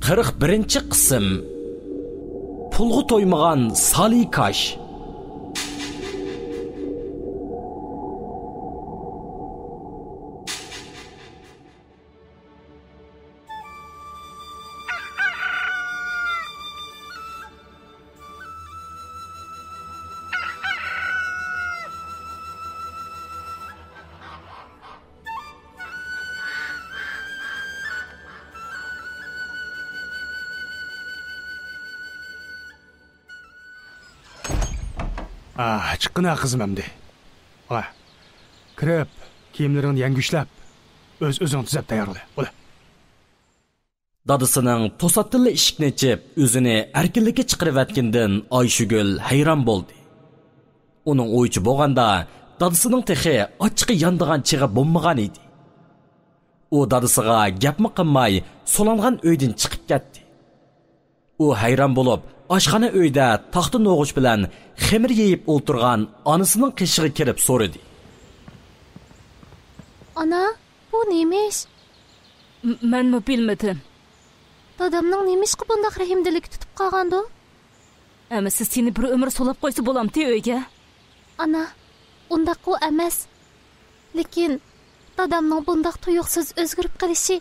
41 qism. Pulg'u to'ymagan Salikash. Chiqqina qizim hamdi. Kirib, kiyimlaringni yangi ushlab, o'zing tuzab tayyorla. Bo'la. Dadisining to'satdilla eshikni ochib, o'zini erkinlikka chiqarayotgandan Ayshugul hayron bo'ldi. Uning o'yichi bo'lganda, dadisining texi ochiqi yandigan chig'i bo'lmagan edi. U dadisiga gapmi qilmay, so'langan uydan chiqib ketdi. U hayron bo'lib, oshxona uyda taxta no'g'uch bilan xemir yeyib o'tirgan onasining qishig'i kirib so'radi. Ana, bu neymiş? Men mi bilmedim. Dadamning nemişki bundaq rahimdilik tutib qolgandi? Ama siz seni bir ömür solab qo'ysa bo'lamdi uyga. Ana, undaq u emas. Lekin dadamning bundaq tuyuqsiz o'zgarib qolishi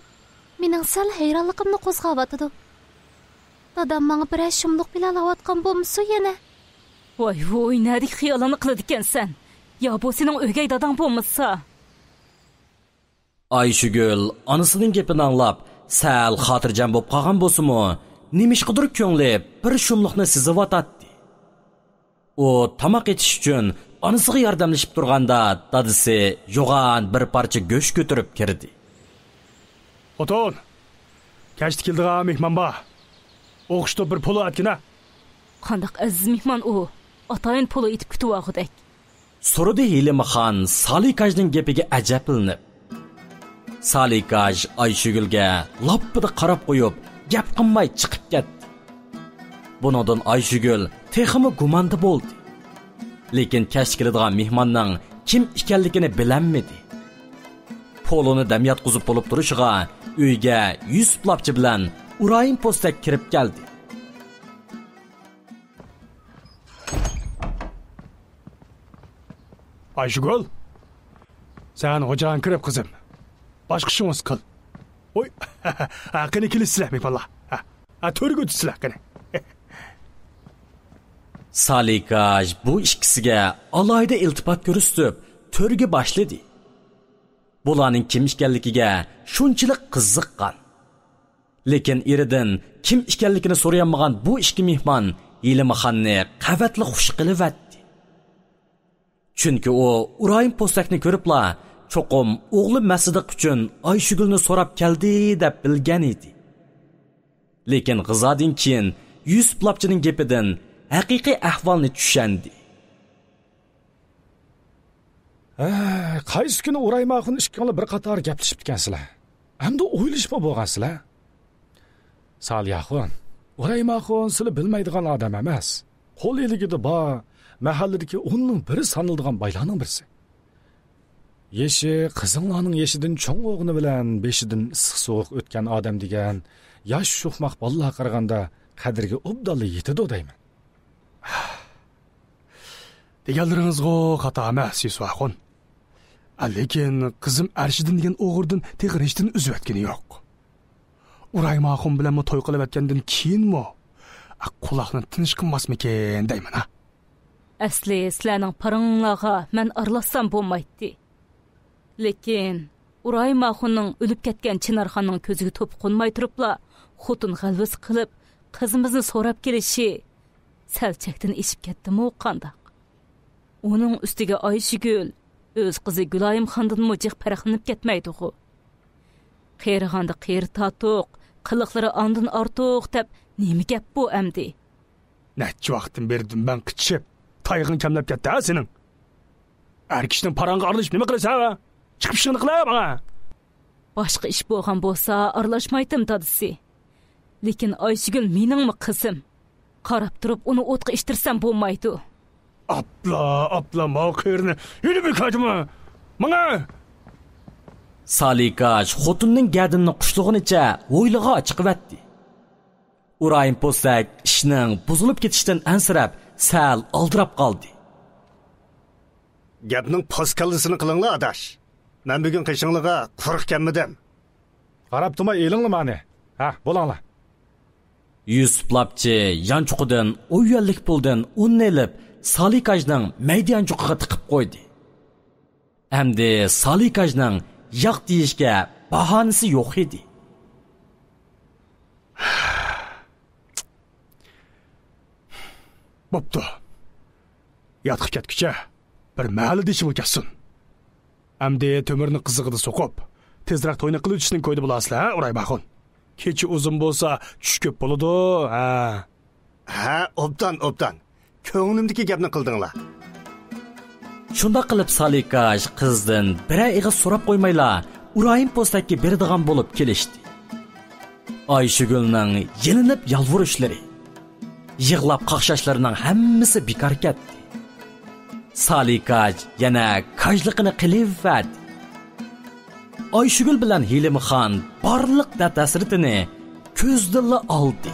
mening sal hayronligimni qo'zg'avatdi. Dadam bana bir shumliq bilan alayotgan bo'lmasa yana. Voy, nedik xiyolini qiladikansan. Ya bu sening o'gay dadang bo'lmasa. Ayshugul onasining gapini anglab, sal xotirjam bo'lib qolgan bo'lsa-mu, nimishqidir ko'ngli bir shumliqni sezib-atdi. U tamoq etish uchun onasiga yordamlashib turganda, dadisi yo'g'on bir parcha go'sht ko'tarib kirdi. Oton, kechdi keldigan mehmon bor. O'qishda bir pulu atgina. Qandaq aziz mehmon u, atayin pulu etib kutib olg'udak. So'radi Hilmaxon Salikajning gapiga ajablanib. Salikaj Ayshugulga loppida qarab qo'yib, gap qilmay chiqib ketdi. Bundan Ayshugul texmi gumanda bo'ldi. Lekin kech keladigan mehmonning kim ekanligini bilanmadi. Poloni dam yotqizib bo'lib turishiga uyga 100 plapchi bilan Urayim postak kirib keldi. Ayshugul, sen hocan kirib qizim. Başqa işimiz qil. Oy, qani kelisizlar mehmonlar. To'rga o'tisizlar qani. Salikaj bu ikkisiga alohida iltifot ko'rsatib, to'rga boshladi. Bularning kim ekanligiga shunchalik qiziqqan. Lekin eridan kim ekanligini so'rayolmagan bu ikki mehmon Hilmaxonni qavatli xush qilibdi. Chunki u Urayim postakni ko'ribla cho'qim o'g'li Masdiq uchun Ayshugulni so'rab keldi deb bilgan edi. Lekin g'izodin keyin 100 plapchining gapidan haqiqiy ahvolni tushandi. Qaysi kuni Uraymaxon ishqonli bir qator gaplashib ketgansizlar. Hamda o'ylashib bo'lgansizlar. Salyaxon, Uraymaxon sizlar bilmaydigan odam emas. Qo'l eligida bor, mahalladagi o'nning biri saniladigan baylarning birisi. Yeshi qizinglarning yeshidan cho'ng o'g'ni bilan beshidan issiq sovuq o'tgan odam degan yosh sho'xmaq bolalar qaraganda qadriga obdalla yetadi deyman. Deganlaringizga xato emas, Yusufxon. Lekin qizim Arshidin degan o'g'irdan teg'irishdan uzib o'tgani yo'q. Uraymaxon bilan to'y qilib o'tgandan keyinmi quloqni tinch qilmasmikan deyman ha. Asli sizlarning paringlarga men aralassam bo'lmaydi. Lekin Uraymaxonning o'lib ketgan Chinarxonning ko'ziga to'p qo'nmay turibla, xotun g'alvis qilib qizimizni so'rab kelishi salchakdan eshib ketdimi qandaq. Uning ustiga Ayshugul o'z qizi Gulayim xondan mujiq farqlanib ketmaydi-ku. Qeyrig'anda qeyr tatuq, qiliqlari ondan ortiq deb nima gap bu amdi? Necha vaqtdan berdim ben qichib, tayg'in kamlab ketdi ha sening. Har kishning parang'i aralashib nima qilasan ha? Chiqib ishini qila bana. Boshqa ish bo'lgan bo'lsa aralashmaydim dadisi. Lekin Ayshugul meningmi qizim? Qarab turib uni o'tqa ishtirsam bo'lmaydi. Abla maqirni yürü bir kaçma. Mana. Salikaj xotunning gadini qushlig'inicha o'ylig'a chiqib o'tdi. Urayim Postak ishning buzilib ketishdan ansirab, sal aldirab qoldi. Gapning poskallisini qilinglar, adash. Men bugun qishinglarga quruq kelmadim. Qarab turma elingni mani. Ha, bo'langlar. Yusuf Lapchi yanchuqidan o'yyanlik puldan unni elib, Salikajning maydonchuqiga tiqib qo'ydi. Hamda Salikajning yaq deyishga bahonasi yo'q edi. Bo'pti. Yotib ketkicha bir mahali deshim o'kassin. Hamda to'mirni qizig'ida so'qib, tezroq to'yni qilib o'tishni ko'ydi bilasizlar, Uraymaxon. Kechi uzun bo'lsa, tush ko'p bo'ladi, ha. Ha, obdan. Ko'nglimdagi gapni qildinglar. Shunda qilib Salikaj qizdan biror ig'iz so'rab qo'ymayla, Urayim Postakka beradigan bo'lib kelishdi. Ayshugulning yelinib yalvurishlari, yig'lab qaqshashlarining hammasi bekor ketdi. Salikaj yana kajliqini qilib-vat. Ayshugul bilan Hilimxon barliq tasirtini ko'zdilla oldi.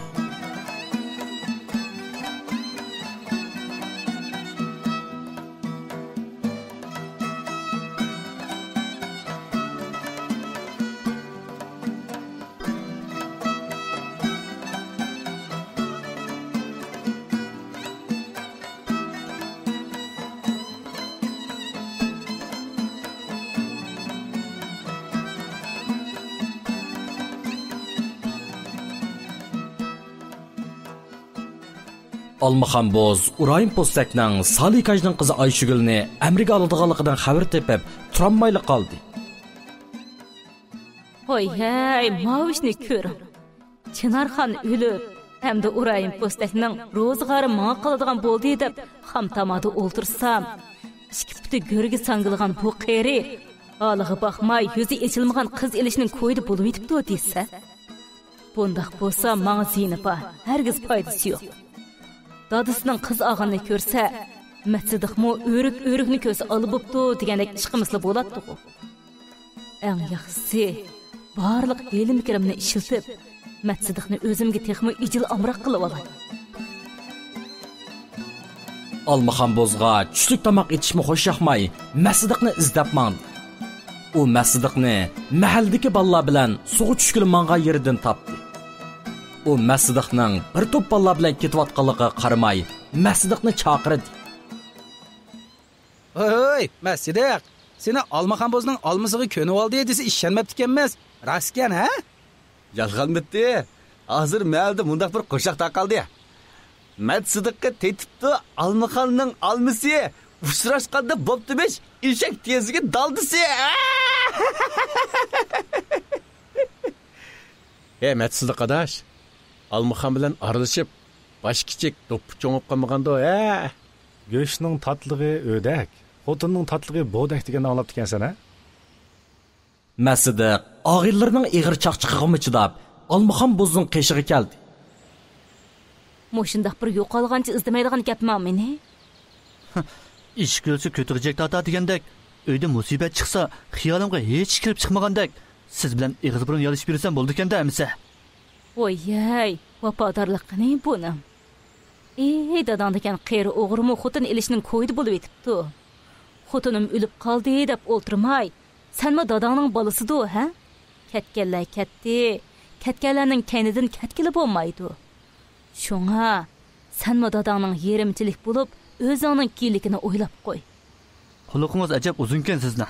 Almaxon Boz Urayim Postakning Salikajning qizi Ayshugulni amriga oladiganligidan xabar tepib, turolmayli qoldi. Voy, hey, mavishni ko'ring. Chinarxon o'lib, hamda Urayim Postakning ro'zg'ori menga qoladigan bo'ldi deb xamtamada o'ltirsam, ikki puti go'rga sangilgan bu qeri Alығы baxmay, yüzü içilməğən qız ilişinin koydu bulup etibdi o deysə. Bundaq bolsa, mağa Zeynep'a hərgiz faydası yox. Dadısının qız ağanını görsə, Mətsidiqmi örük-örükni köz alıbıbdı degəndək işqimizli bolatdı o. Ən yaxşısı, barlıq elim kirimini işiltib, Mətsidiqni özümge texmi icil amraq qılıb alay. Almaxon Bozğa çüşlük tamaq etişmi xoş yaxmay, Mətsidiqni izdab mağdı. O Mətsidiqni məhəldəki ballar bilan suğu çüşkülü manğan yeridən tapdı. O Mətsidiqning bir top ballar bilan ketiyotganligiga qaramay, Mətsidiqni chaqirdi. Oy, Mətsidiq, seni Almaxon Bozning almısığı könüb aldı dese işlənməpdikenməz. Rastkan, ha? Yalğan bitti. Hazır məldə mundaq bir qoşaq taqaldı. Mətsidiqqa tetibdi Almaxonning almısı. Uçraşqanda boptu beş, işek teziga daldısı. Mətsidiq adaş, Almaxon bilan aralashib, baş kichik do'ppi cho'ngib qolmaganda, Go'shtning tatligi o'dak, xotinning tatligi bo'dak deganni anglab ekansan, ha? Mətsidiq og'illarning ig'ir chaqchiqig'ini chidab, Almaxon Bozning qeshig'i keldi. Mo'shundaq bir yo'qolgancha izlamaydigan gapmi meni? İş görse kötürecek tata degandek, öyde musibet çıksa, xiyolimga hech kirib chiqmagandek, siz bilan ig'iz burun yalishib yursam bo'ldi ekanda amisa. Voy, vafodorlik qiling buni. Ey dadangdekan qeri o'g'rimi xotin ilishning ko'ydi bo'lib etibdi. Xotinim o'lib qoldi deb o'ltirmay, senmi dadangning bolasidu, ha? Ketganlar ketdi, ketganlarning kaynidan ketkili bo'lmaydi. Şuna, senmi dadangning yerimchilik bo'lib, o'zingning kiylikini o'ylab qo'y. Xuluqingiz ajab uzunkan sizni.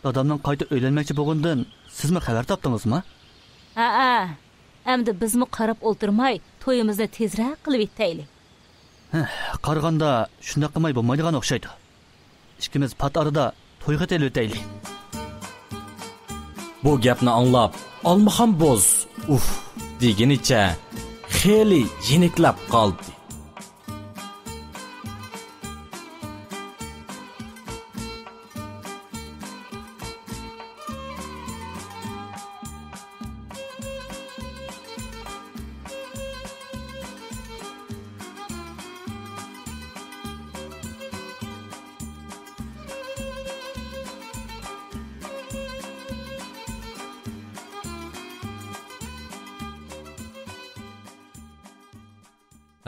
Dadamning qayta o'ylanmoqchi bo'lgandan sizmi xabar topdingizmi? Ha, endi bizmi qarab o'ltirmay, to'yimizni tezroq qilib etaylik. Qarg'anda shunday qilmay bo'lmaydigan o'xshaydi. Ikkimiz pat arada to'yga tel o'taylik. Bu gapni anglab, Almaxon Boz degenicha xeyli yeniklab qoldi.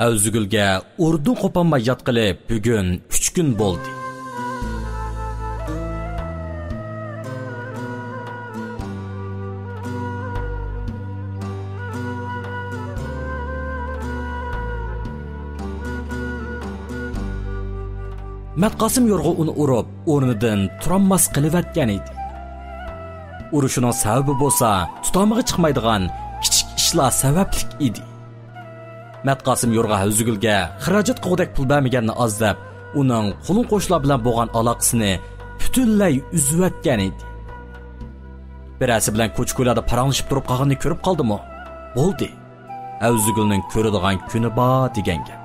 Avzugulga urdun qo'panmay yotqili bugun 3 kun bo'ldi. Matqosim yo'rg'a uni urib, o'rnidan turolmas qilibatgan edi. Urushining sababi bo'lsa, tutamig'i chiqmaydigan kichik ishlar sabablik edi. Matqosim yo'rg'a Havzugulga xarajat qilgudek pul bermaganini azdab, uning qo'lin qo'shlar bilan bo'lgan aloqasini butunlay uzayotgan edi. Birasi bilan ko'ch-ko'larda paranglashib turib qolganini ko'rib qoldimi? Bo'ldi. Havzugulning ko'radigan kuni bor degan gap.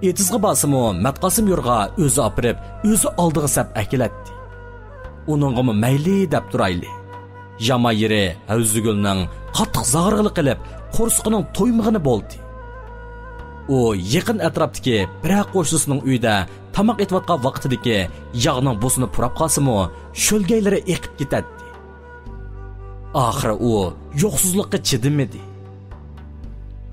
Etizg'i basimi Matqosim yo'rg'a o'zi opirib, o'zi oldiga sap akilatdi. Uningga mayli deb turayli. Yama yeri Havzugulning qattiq zag'irg'ili qilib, qo'rsqining to'ymig'ini bo'ldi. U yaqin atrofdagi bir qo'shnisining uyida tamoq etayotgan vaqtidagi yog'ning bo'sini purab qolsa-mu, sho'lgaylari eqib ketadi. Oxiri u yo'qsizlikqa chidamadi.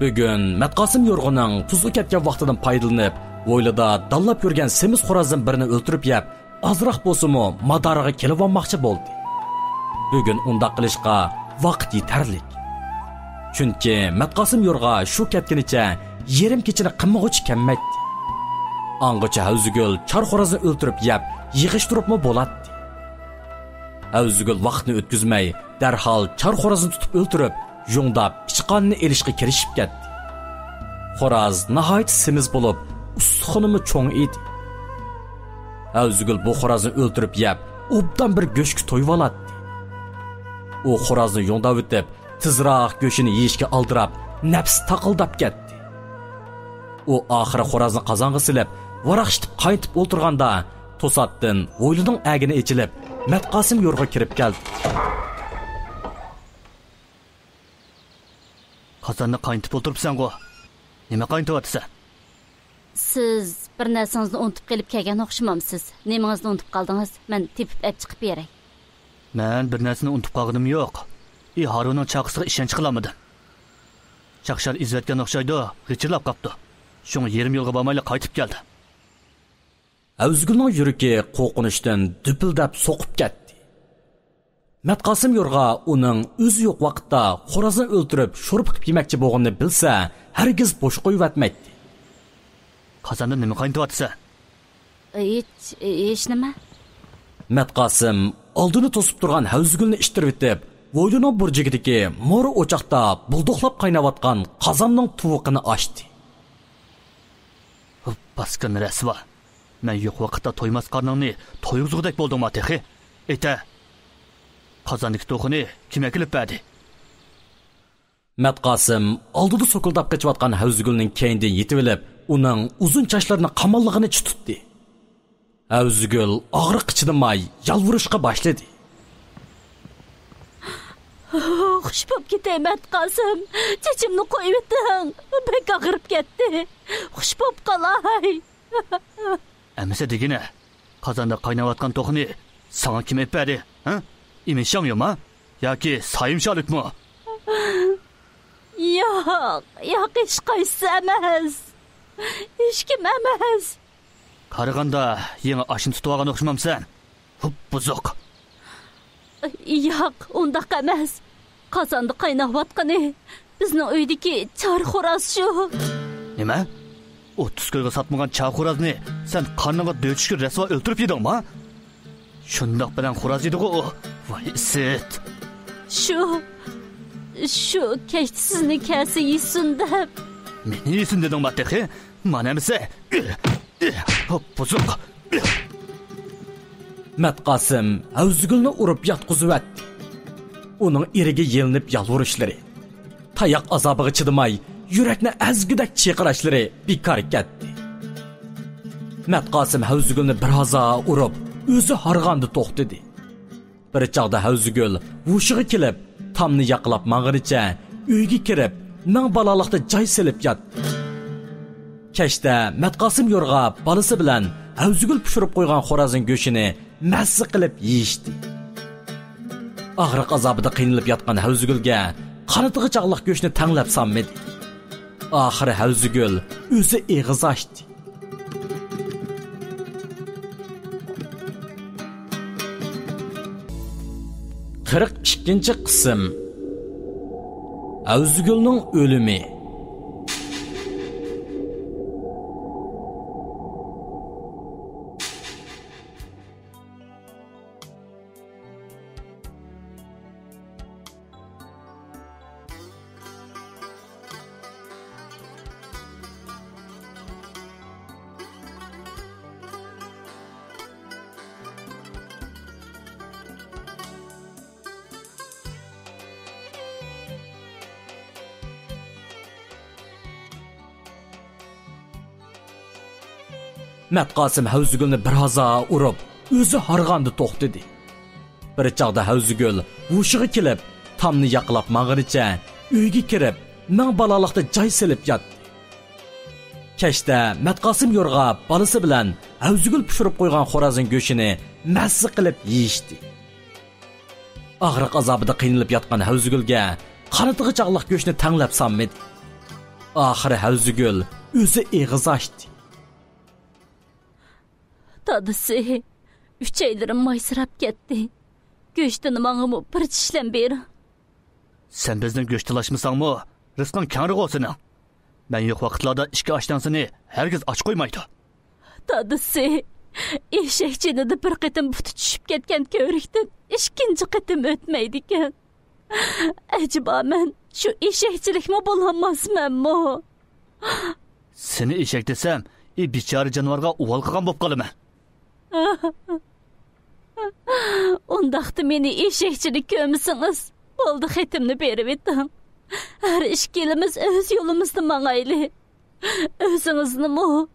Bugun Matqosim yo'rg'ining tuzli ketgan vaqtidan foydalanib, voylida dallab yurgan semiz xo'rozdan birini o'ltirib yeb, ozroq bo'lsa-mu madoriga kelib olmoqchi bo'ldi. Bugun unda qilishga vaqt yetarlik. Chunki Matqosim yo'rg'a shu ketganicha yerim kechini qimmoqchi kelmaydi. Angacha Havzugul chor xo'rozni o'ltirib yeb, yig'ishtiribmi bo'ladi. Havzugul vaqtni o'tkazmay, darhol chor xo'rozni tutib o'ltirib, yungdab pichqonni elishga kirishib ketdi. Xo'roz nihoyat semiz bo'lib, ustixonimi cho'ng edi. Havzugul bu xo'rozni o'ltirib yeb, obdan bir go'shk to'yib oladi. U xo'rozni yungdab o'tib, tizroq go'shini yeyishga aldirab, nafs taqildab ketdi. U oxiri xo'rozni qozonga silib, varaqshitib qaytib o'ltirganda, to'satdan o'ylining agini echilib, Matqosim yo'rg'a kirib keldi. Qozonni qaytib o'ltiribsan-ku. Nima qaytyapsan? Siz bir narsangizni unutib kelib kelgan o'xshamamsiz. Nimangizni unutib qoldingiz? Men tepib olib chiqib beray. Men bir narsani unutib qolganim yo'q. Harunning chaqisiga ishonch qilamadim. Chaqshar izvatgan o'xshaydi, g'ichirlab qopdi. Shuni yerim yo'lga bormayli qaytib keldi. Havzugulning yuragi qo'rqinishdan dupildab so'qib ketdi. Matqosim yo'rg'a uning o'zi yo'q vaqtda xo'rozni o'ltirib, sho'rib qilib yemoqchi bo'lganini bilsa, hargiz bo'sh qo'yib Qozonda nima qaytyapsan? Hech nima. Matqosim oldini to'sib turgan Havzugulni ishtirib etib, voylining burjigidagi mo'ri o'choqda bulduqlab qaynayotgan qozonning tuvuqini ochdi. Baskan rasva. Men yo'q vaqtda to'ymas qarningni to'yg'izgudek bo'ldim matehi. Ayta. Qozondagi to'qini kimga kelib berdi? Matqosim oldida so'kildab qochayotgan Havzugulning keynidan yetib olib, uning uzun sochlarini qamonligini tutdi. Havzugul og'riq ichidamay yalvurishga boshladi. Xush bo'p ketay Matqosim. Chechimni qo'yib eting. Bek og'rib ketdi. Xush bo'p qolay. Amsa degina, qozonda qaynayotgan to'qini sana kim berdi? Ha? İmişan yok mu? Ya ki sayımşalık mı? Yok hiç qaysı emez. Hiç kim emez. Qarıganda yeni aşın tutuğan okşamam sen. Hup buzuk. Yok ondaq emez. Qazandı qaynavatqani. Bizning uydaki çar xo'roz şu. Nima? 30 ko'yga satmagan çar xo'rozni sen qarnıga döçüşkü resva öldürüp yedin mi? Şundaq bilan xo'roz edi-ku. Vay sit. Şu keçti sizni kelse yesin deb. Meni yesin dedin matehi? Mana emse. Hop buzuk. Matqosim Havzugulni urib yotqizib atdi. Uning eriga yelinib yalvurishlari, tayoq azobiga chidamay, yurakni azgudak chaqirashlari bekor ketdi. Matqosim Havzugulni biroz urib, o'zi harg'andi to'xtadi. Bir chaqda Havzugul vushiga kelib, tomni yaqlab mang'iricha uyga kirib, ming balolikda joy silib yotdi. Kechda Matqosim yo'rg'a bolasi bilan Havzugul pishirib qo'ygan xo'rozning go'shini mazza qilib yeyishdi. Og'riq azobida qiynalib yotgan Havzugulga qanatiga chaqliq go'shni tanglab solmadi. Oxiri Havzigul o'zi eg'iz ochdi. 42 qism. Havzigulning o'limi. Matqosim Havzigulni bir haza urib, o'zi harg'andi to'xtadi. Bir chaqda Havzigul hushiga kelib, tomni yaqlab mang'iricha uyga kirib, ming balaliqda joy silib yotdi. Kechda Matqosim yo'rg'a balasi bilan Havzigul pishirib qo'ygan xo'rozning go'shini mazza qilib yeyishdi. Og'riq azobida qiynalib yotgan Havzigulga qanatiga chaqliq go'shni tanglab sanmadi. Oxiri Havzigul o'zi eg'iz ochdi. Dadısı, 3 aylarım maysırap ketdi. Göçtini mağımı bir tişlem beri. Sen bizden göçtilaşmısan mı? Rızkın kanrı olsun. Ben yok vakitlarda işki açtansını herkes aç koymaydı. Dadısı, eşekçini de bir kıtım butu düşüp ketken körükten ikinci kıtım ötmeydiken. Acaba ben şu eşekçilik mi bulamazmam mı? Seni eşek desem, biçare canavarga uval kıgan bop kalıma. Ondaqda meni eşekçilik kömüsünüz. Oldu xetimni berib etdim. Her işkelimiz öz yolumuzda mağaylı. Özünüzni mu?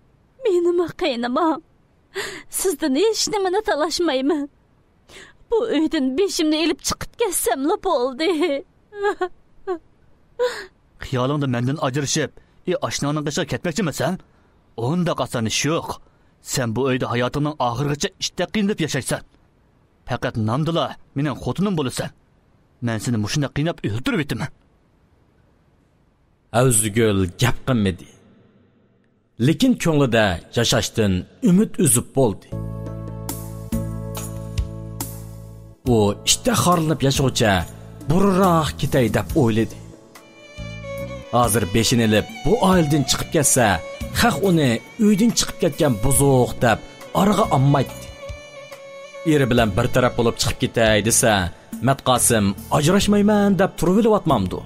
Menimi qiynama. Sizden hiç nimeni talaşmayman. Bu öydün beşimni elip çıkıp kessem lap oldu. Xiyalında menden acırışıp, aşnanın qışa ketmekçi misin? Onda qasan iş yok. Sen bu öyde hayatının ahırgıça işte qiynalip yaşaysan. Fakat namdıla menen xotunum bolusan. Men seni muşunda qiynap öldürüp etdim. Havzigul gap qilmadi. Lekin ko'nglida yashashdan umid uzib bo'ldi. U ishtaxorlanib yashag'ucha burroq ketay deb o'yladi. Hozir beshin elib bu oildan chiqib ketsa, xalq uni uydan chiqib ketgan buzuq deb oraga olmaydi. Eri bilan bir taraf bo'lib chiqib ketay desa, Matqosim ajrashmayman deb turib olyapmamdi.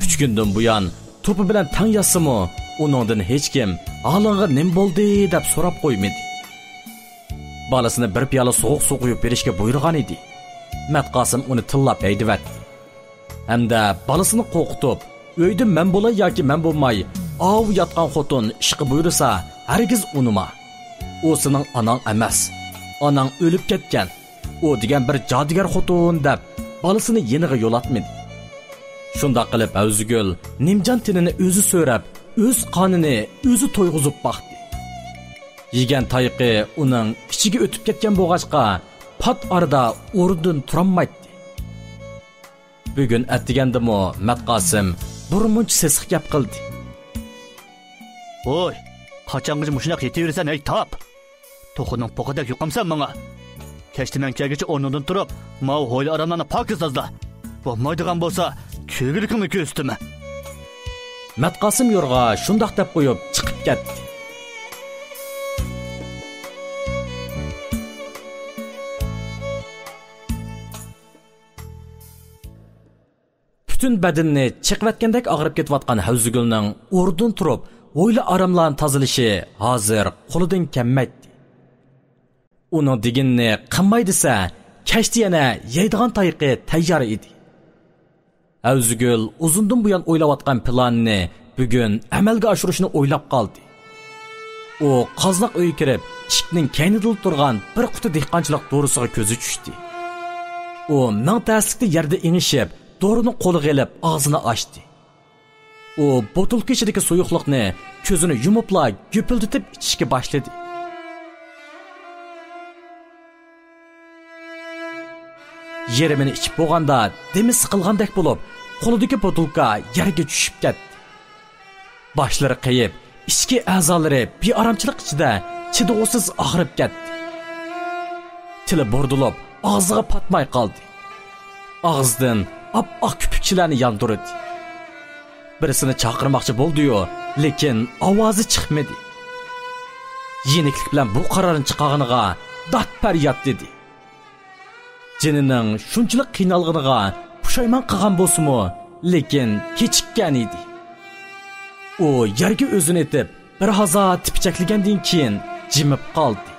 3 kundan buyon to'pi bilan tang yassimi, uningdan hech kim "Alanga nim bo'ldi?" deb so'rab qo'ymadi. Balasini bir piyola sovuq suv quyib berishga buyurgan edi. Matqosim uni tillab haydivatdi. Hamda balasini qo'rqitib, "Uyda men bo'lay yoki men bo'lmay, av yotgan xotin ishqi buyursa, hargiz unima. U sening onang emas. Onang o'lib ketgan. U degan bir jodigar xotin" deb balasini yeniga yo'latmadi. Shunda qilib Havzigul Nimjon tinini o'zi so'rab, o'z qonini o'zi to'yg'izib baxtdi. Yegan tayiqi uning ichiga o'tib ketgan bo'g'achqa pat orada o'rnidan turolmaydi. Bugun atdigandimi Matqosim burmunch sesiq gap qildi. Oy, qachongacha mushunaq yetaversan ey top. To'qining poqadak yo'qamsan menga. Kechtiman kelgacha o'rnidan turib, mau ho'yli aramlarni pokizazla. Bo'lmaydigan bo'lsa, ko'gilikni ko'stimi. Matqosim yo'rg'a shundoq deb qo'yib chiqib ketdi. Bütün badinni chiqvatgandek og'rib ketayotgan Havzigulning o'rnidan turib, o'yli aramlarni tozalashi hozir qo'lidan kelmaydi. Uning deginni qilmay desa, kechdi yana yeydigan tayiqi tayyor edi. Havzigul uzundan buyon o'ylayotgan planni bugun amalga oshirishni o'ylab qoldi. U qozloq uyga kirib, eshikning kaynida turgan bir quti dehqonchilik dorisiga ko'zi tushdi. U ming taslikda yerda ingishib, dorini qo'liga olib og'zini ochdi. U botilka ichidagi suyuqlikni ko'zini yumibla gupildatib ichishga boshladi. Yerimini ichib bo'lganda demi siqilgandek bo'lib, qo'lidagi botilka yerga tushib ketdi. Boshlari qayib, ichki a'zolari bearamchilik ichida chidovsiz og'rib ketdi. Tili burdilib, og'ziga patmay qoldi. Og'zidan oppoq kupukchilarni yondirdi. Birisini chaqirmoqchi bo'ldi-yu, lekin ovozi chiqmadi. Yeniklik bilan bu qarorni chiqarganiga dod faryod dedi. Jinining shunchalik qiynalganiga pushaymon qilgan bo'lsa-mu, lekin kechikkan edi. U yerga o'zini etib, bir hazo tipichaklagandan keyin jimib qoldi.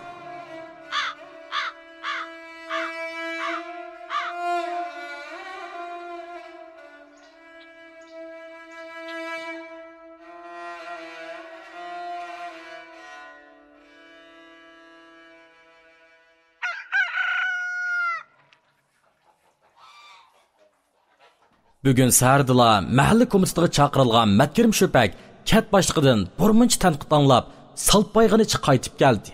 Bugun sardila mahalla komitetiga chaqirilgan Matkirim Sho'pak kat boshlig'idan burmunchi tanqid anglab, salpayg'inicha qaytib keldi.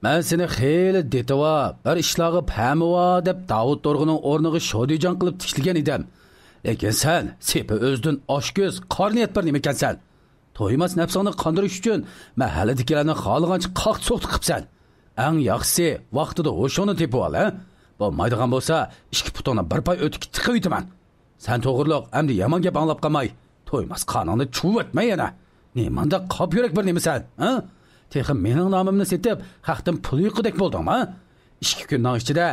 Men seni xeyli detava, bir ishlarga pamiva deb Davud To'rg'uning o'rniga shodijon qilib tikilgan edim. Lekin sen sepi o'zdan oshko'z, qorniyat bir nima ekansan. To'ymas nafsingni qondirish uchun mahalladagilarni xohlagancha qaq so'qti qilibsan. Eng yaxshisi vaqtida o'shoni tepib ol, ha? Bo'lmaydigan bo'lsa, ikki putona bir pay o'tib tiqib o'taman. Sen to'g'riliq, endi yomon gap anglab qolmay, To'ymas qononni chuvatmay yana. Nemanda qop yurak bir nemisan, ha? Texim mening nomimni setib, haqdan pul yiqidek bo'ldingmi, ha? 2 kundan ichida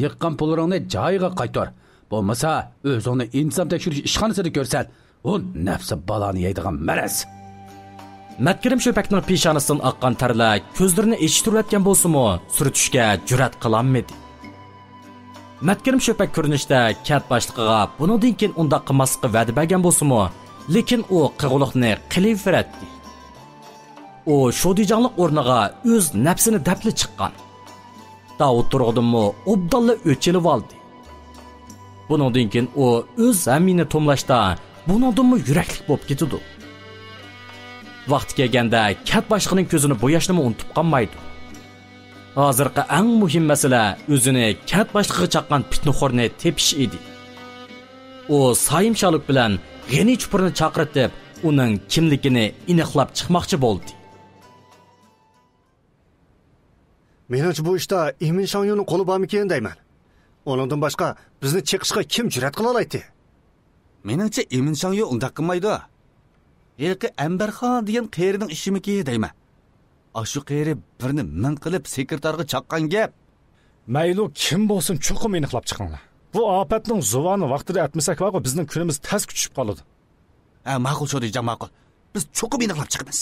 yiqqan pulingni joyiga qaytar. Bo'lmasa, o'zingni inson tekshirish ishxonasida ko'rsan, u nafsi baloni yeydigan maraz. Matkirim Sho'pakning peshonasidan oqqan tarlar ko'zlarini eshittirayotgan bo'lsa-mu, suritishga jur'at qilolmadi. Matkirim Sho'pak ko'rinishda kat boshlig'iga bundan keyin unda qilmaslikka va'da bergan bo'lsa-mu, lekin u qig'uliqni qilaveradi. U shodijonlik o'rniga o'z nafsini dapli chiqqan. Davud Turg'udinmi obdalla o'chilib oldi. Bundan keyin u o'z zaminini tomlashda bundanmi yuraklik bo'lib ketdi. Vaqti kelganda kat boshlig'ining ko'zini bo'yashni unutib qolmaydi. Hozirgi eng muhim masala o'zini kat boshlig'iga chaqqan pitnoxo'rni tepish edi. U Sayim Shaluk bilan G'ani Chupurni chaqirib, uning kimligini aniqlab chiqmoqchi bo'ldi. Menimcha bu ishda Emin Shanyuning qo'li bormikan deyman. Onundan boshqa bizni chiqishga kim jur'at qila oladi? Menimcha Emin Shanyu undaq qilmaydi. Yilqi Ambarxon degan qerining ishimiki deyman. Ashu qeri birini min qilib sekretarga chaqqan gap. Mayli kim bo'lsin, cho'qim aniqlab chiqinglar. Bu ofatning zuvoni vaqtida atmasak va bizning kunimiz tas kuchib qoladi. Ma'qul Shodijon, ma'qul. Biz cho'qim aniqlab chiqamiz.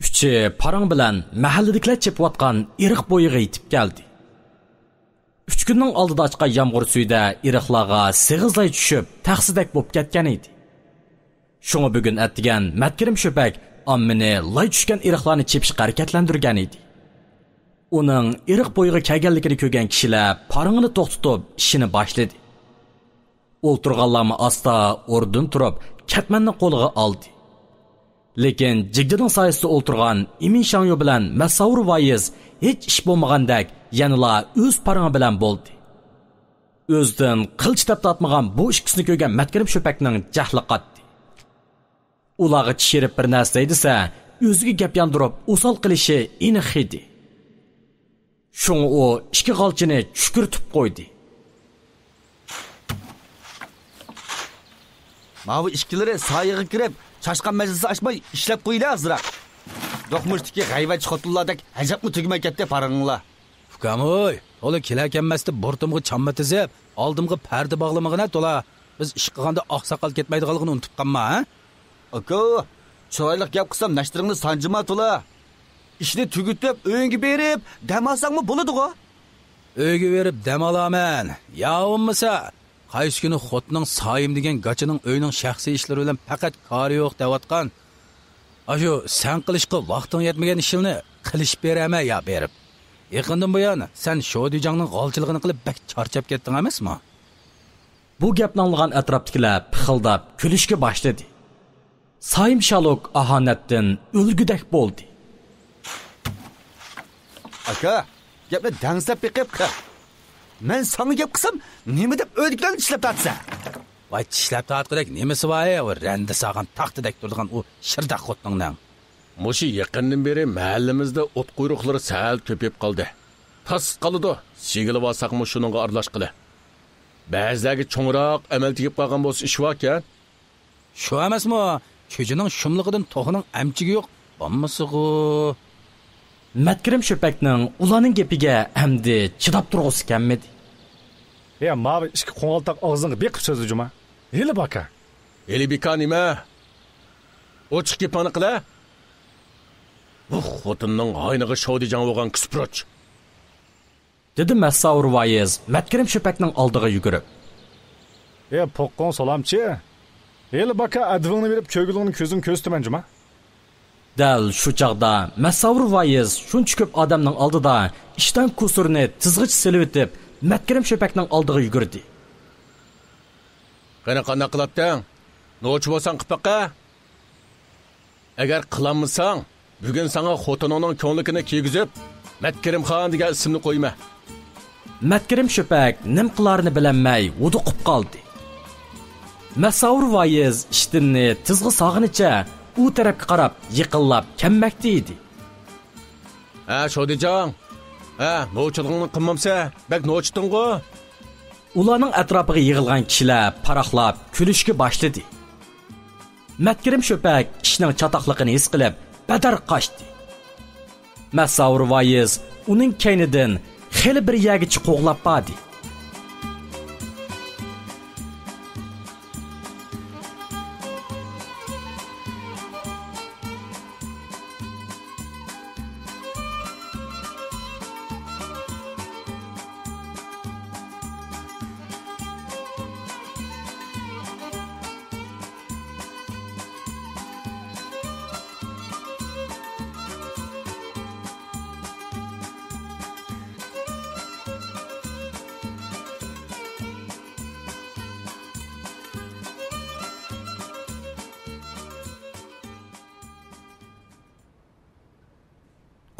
Uchi parang bilan mahalladagilar chepayotgan iriq bo'yiga yetib keldi. 3 kunning oldida ochgan yomg'ir suyida iriqlarga sig'izlay tushib, taqsidak bo'lib ketgan edi. Shunga bugun atdigan Matkirim Sho'pak ammini lay tushgan iriqlarni chepishga harakatlantirgan edi. Uning iriq bo'yiga kelganligini ko'rgan kishilar parangini to'xtatib ishini boshladi. O'ltirganlarni asta o'rnidan turib, katmanni qo'liga oldi. Lekin jigdining soyasida o'ltirgan Emin Shanyu bilan Masavur Voyiz hech ish bo'lmagandek yanala o'z parangi bilan bo'ldi. O'zdan qilch tap tatmagan bu ikkisini ko'rgan Matkirim Sho'pakning jahli qotdi. Ularga chirib bir narsa edisa, o'ziga gap yondirib, o'sal qilishi aniq edi. Shunga u ikki g'olchini chukurtib qo'ydi. Mavi ishkilari soyaga kirib, chashqan majlisi ochmay ishlab qo'yinglar azroq. Do'qmushdiki g'ayvat xotinlardek ajabmi tugmay ketdi paranglar. Ukamoy, ola kelakanmasdi bortimga chamma tizib, oldimga parda bog'lamag'ina to'la. Biz ish qilganda oqsoqol ketmaydiganligini unutib qolma, ha? Aka, chiroyli gap qilsam nashtiringni sanjima to'la. Ishni tugutib, o'yinga berib, dam olsangmi bo'ladi-ku? O'yga berib dam olaman. Yovunmasa, qaysi kuni xotning Sayim degan gachining o'yining shaxsiy ishlari bilan faqat kori yo'q deyotgan. Ashu sen qilishga vaqting yetmagan ishini qilish beraman ya berib. Yaqindan buyon sen Shodijonning g'olchiligini qilib bak charchab ketding emasmi? Bu gapni anglagan atrofdagilar pixildab kulishga boshladi. Sayim Shaluk ahonatdan o'lgudak bo'ldi. Aka, gapni dangsab beqib qil. Men sana gap qilsam, nima deb o'liklarni ishlab tatsa? Vay tishlab tatqidek nemesi var ya, o rendi sağan taxtidek durduğun o şırdaq xotningning. Mushi yaqindan beri mahallimizda o't quyruqlari sal ko'payib qoldi. Tas qoldi. Sigilib olsaqmi shuningga aralashqili. Ba'zilarga cho'ngroq amal tegib qolgan bo'lsa ish bor ekan. Shu emasmi? Cho'jining shumligidan to'g'ining amchigi yo'q. Bo'lmasigu. Matkirim Şöpekning ularning gapiga hamdi chidab turg'isi kelmadi. Ya mavi ishki qo'ng'altaq og'zingga beqib so'zli juma. Heli baka. Heli bika nima? Ochiq gapini qila. Bu xotinning ayniga shodijan bo'lgan kisproch. Dedi Massaur Vayiz Matkirim Şöpekning oldiga yugurib. Poqqon solamchi. Heli baka advingni berib ko'gilingni ko'zim ko'ztiman juma. Dal shu chaqda Massaur Vayiz shuncha ko'p odamning oldida ishdan kusurni tizg'ich silib etib Matkirim Şöpekning oldiga yugurdi. Qani qanday qilatding? No'ch bo'lsang qipaqa? Agar qilanmasang, bugun sana xotiningning ko'ngligini kiygizib, Matkirimxon degan ismni qo'yma. Matkirim Şöpek nim qilarini bilmay wuduqib qoldi. Massaur Vayiz ishtinni tizg'i sog'inicha u tarafga qarab yiqillab kammakdi edi. Shodijon. No'chlig'ingni qilmamsa, bak no'chding-ku. Ularning atrofiga yig'ilgan kishilar paroqlab kulishga boshladi. Matkirim Şöpek kishining chatoqligini his qilib, badar qochdi. Massaur Vayiz uning kaynidan xeli bir yagichi qo'g'lab bordi.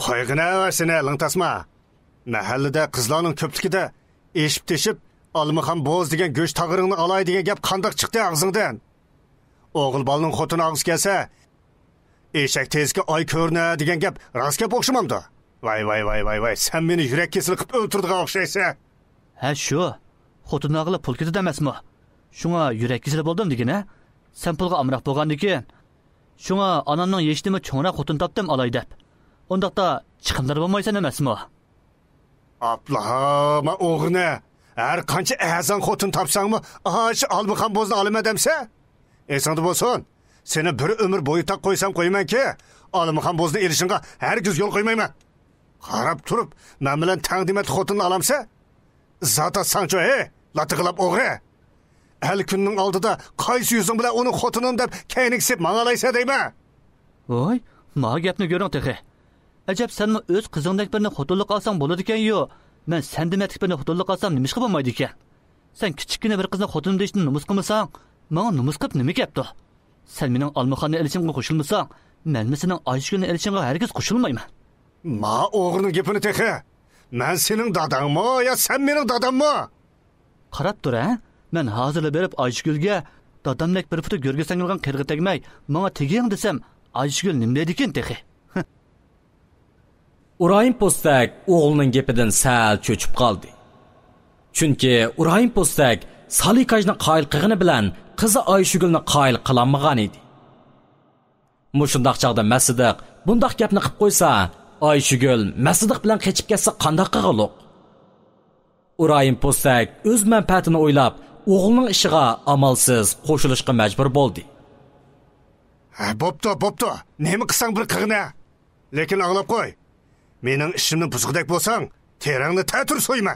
Qo'yg'ina seni lingtasma. Mahallada qizlarning ko'pligida eshib-teshib Almaxon bo'z degan go'sht tag'iringni olay degan gap qandoq chiqdi og'zingdan? O'g'il bolaning xotini og'iz kelsa, eshak tezga oy ko'rna degan gap rostga o'xshamamdi. Vay, sen meni yurak kesil qilib o'ltirdiga o'xshaysa. Ha shu. Xotin og'ili pul ketdi emasmi? Shunga yurak kesil bo'ldim degina. Sen pulga amroq bo'lgandikin. Shunga onamning yeshdimi cho'ngroq xotin topdim olay deb. Ondaqda chiqimlar bo'lmaysan emasmi? Ablahama o'g'ini, har qancha azon xotin topsangmi, shu Almaxon bo'zni olaman demsa? Esingda bo'lsin. Seni bir umr bo'yi taq qo'ysam qo'ymanki, Almaxon bo'zni erishingga hargiz yo'l qo'ymayman. Qarab turib, men bilan taqdimat xotinni olamsa, zata sancho latiqlab o'g'ri. Hal kunning oldida qaysi yuzing bilan uni xotinim deb kayniksib mang'alaysa deyman. Voy, ma gapni ko'ring texe. Acaba sen mi öz qizingdek birini xotinlik olsang bo'ladi ekan yo? Men sendimatlik birini xotinlik olsam nima ish qilib bo'lmaydi ekan? Sen kichikgina bir qizni xotinim deyishni numus qilmasang, menga numus qilib nima gapdi? Sen mening Almaxonni elishimga qo'shilmasang, men sening Ayshgulni elishimga hargiz qo'shilmayman. Ma o'g'rining gapini texe. Men sening dadangmi yo sen mening dadammi? Qarab tur, ha? Men hozirla berib Ayshgulga dadamdek bir foto ko'rgesang olgan qirg'i tegmay, menga teging desam, Ayshgul nima deydi ekan texe? Urayim Postak o'g'lining gapidan sal cho'chib qoldi. Chunki Urayim Postak Salikajni qoyil qilgani bilan qizi Ayshugulni qoyil qilolmagan edi. Mushundaq chaqda Masidiq bundaq gapni qilib qo'ysa, Ayshugul Masidiq bilan qechib ketsa qanday qilg'iliq? Urayim Postak o'z manfaatini o'ylab, o'g'lining ishiga amalsiz qo'shilishga majbur bo'ldi. Bo'pti. Nima qilsang bir qilg'ina. Lekin anglab qo'y. Mening ishimni buzg'idek bo'lsang, terangni ta'tir so'yma.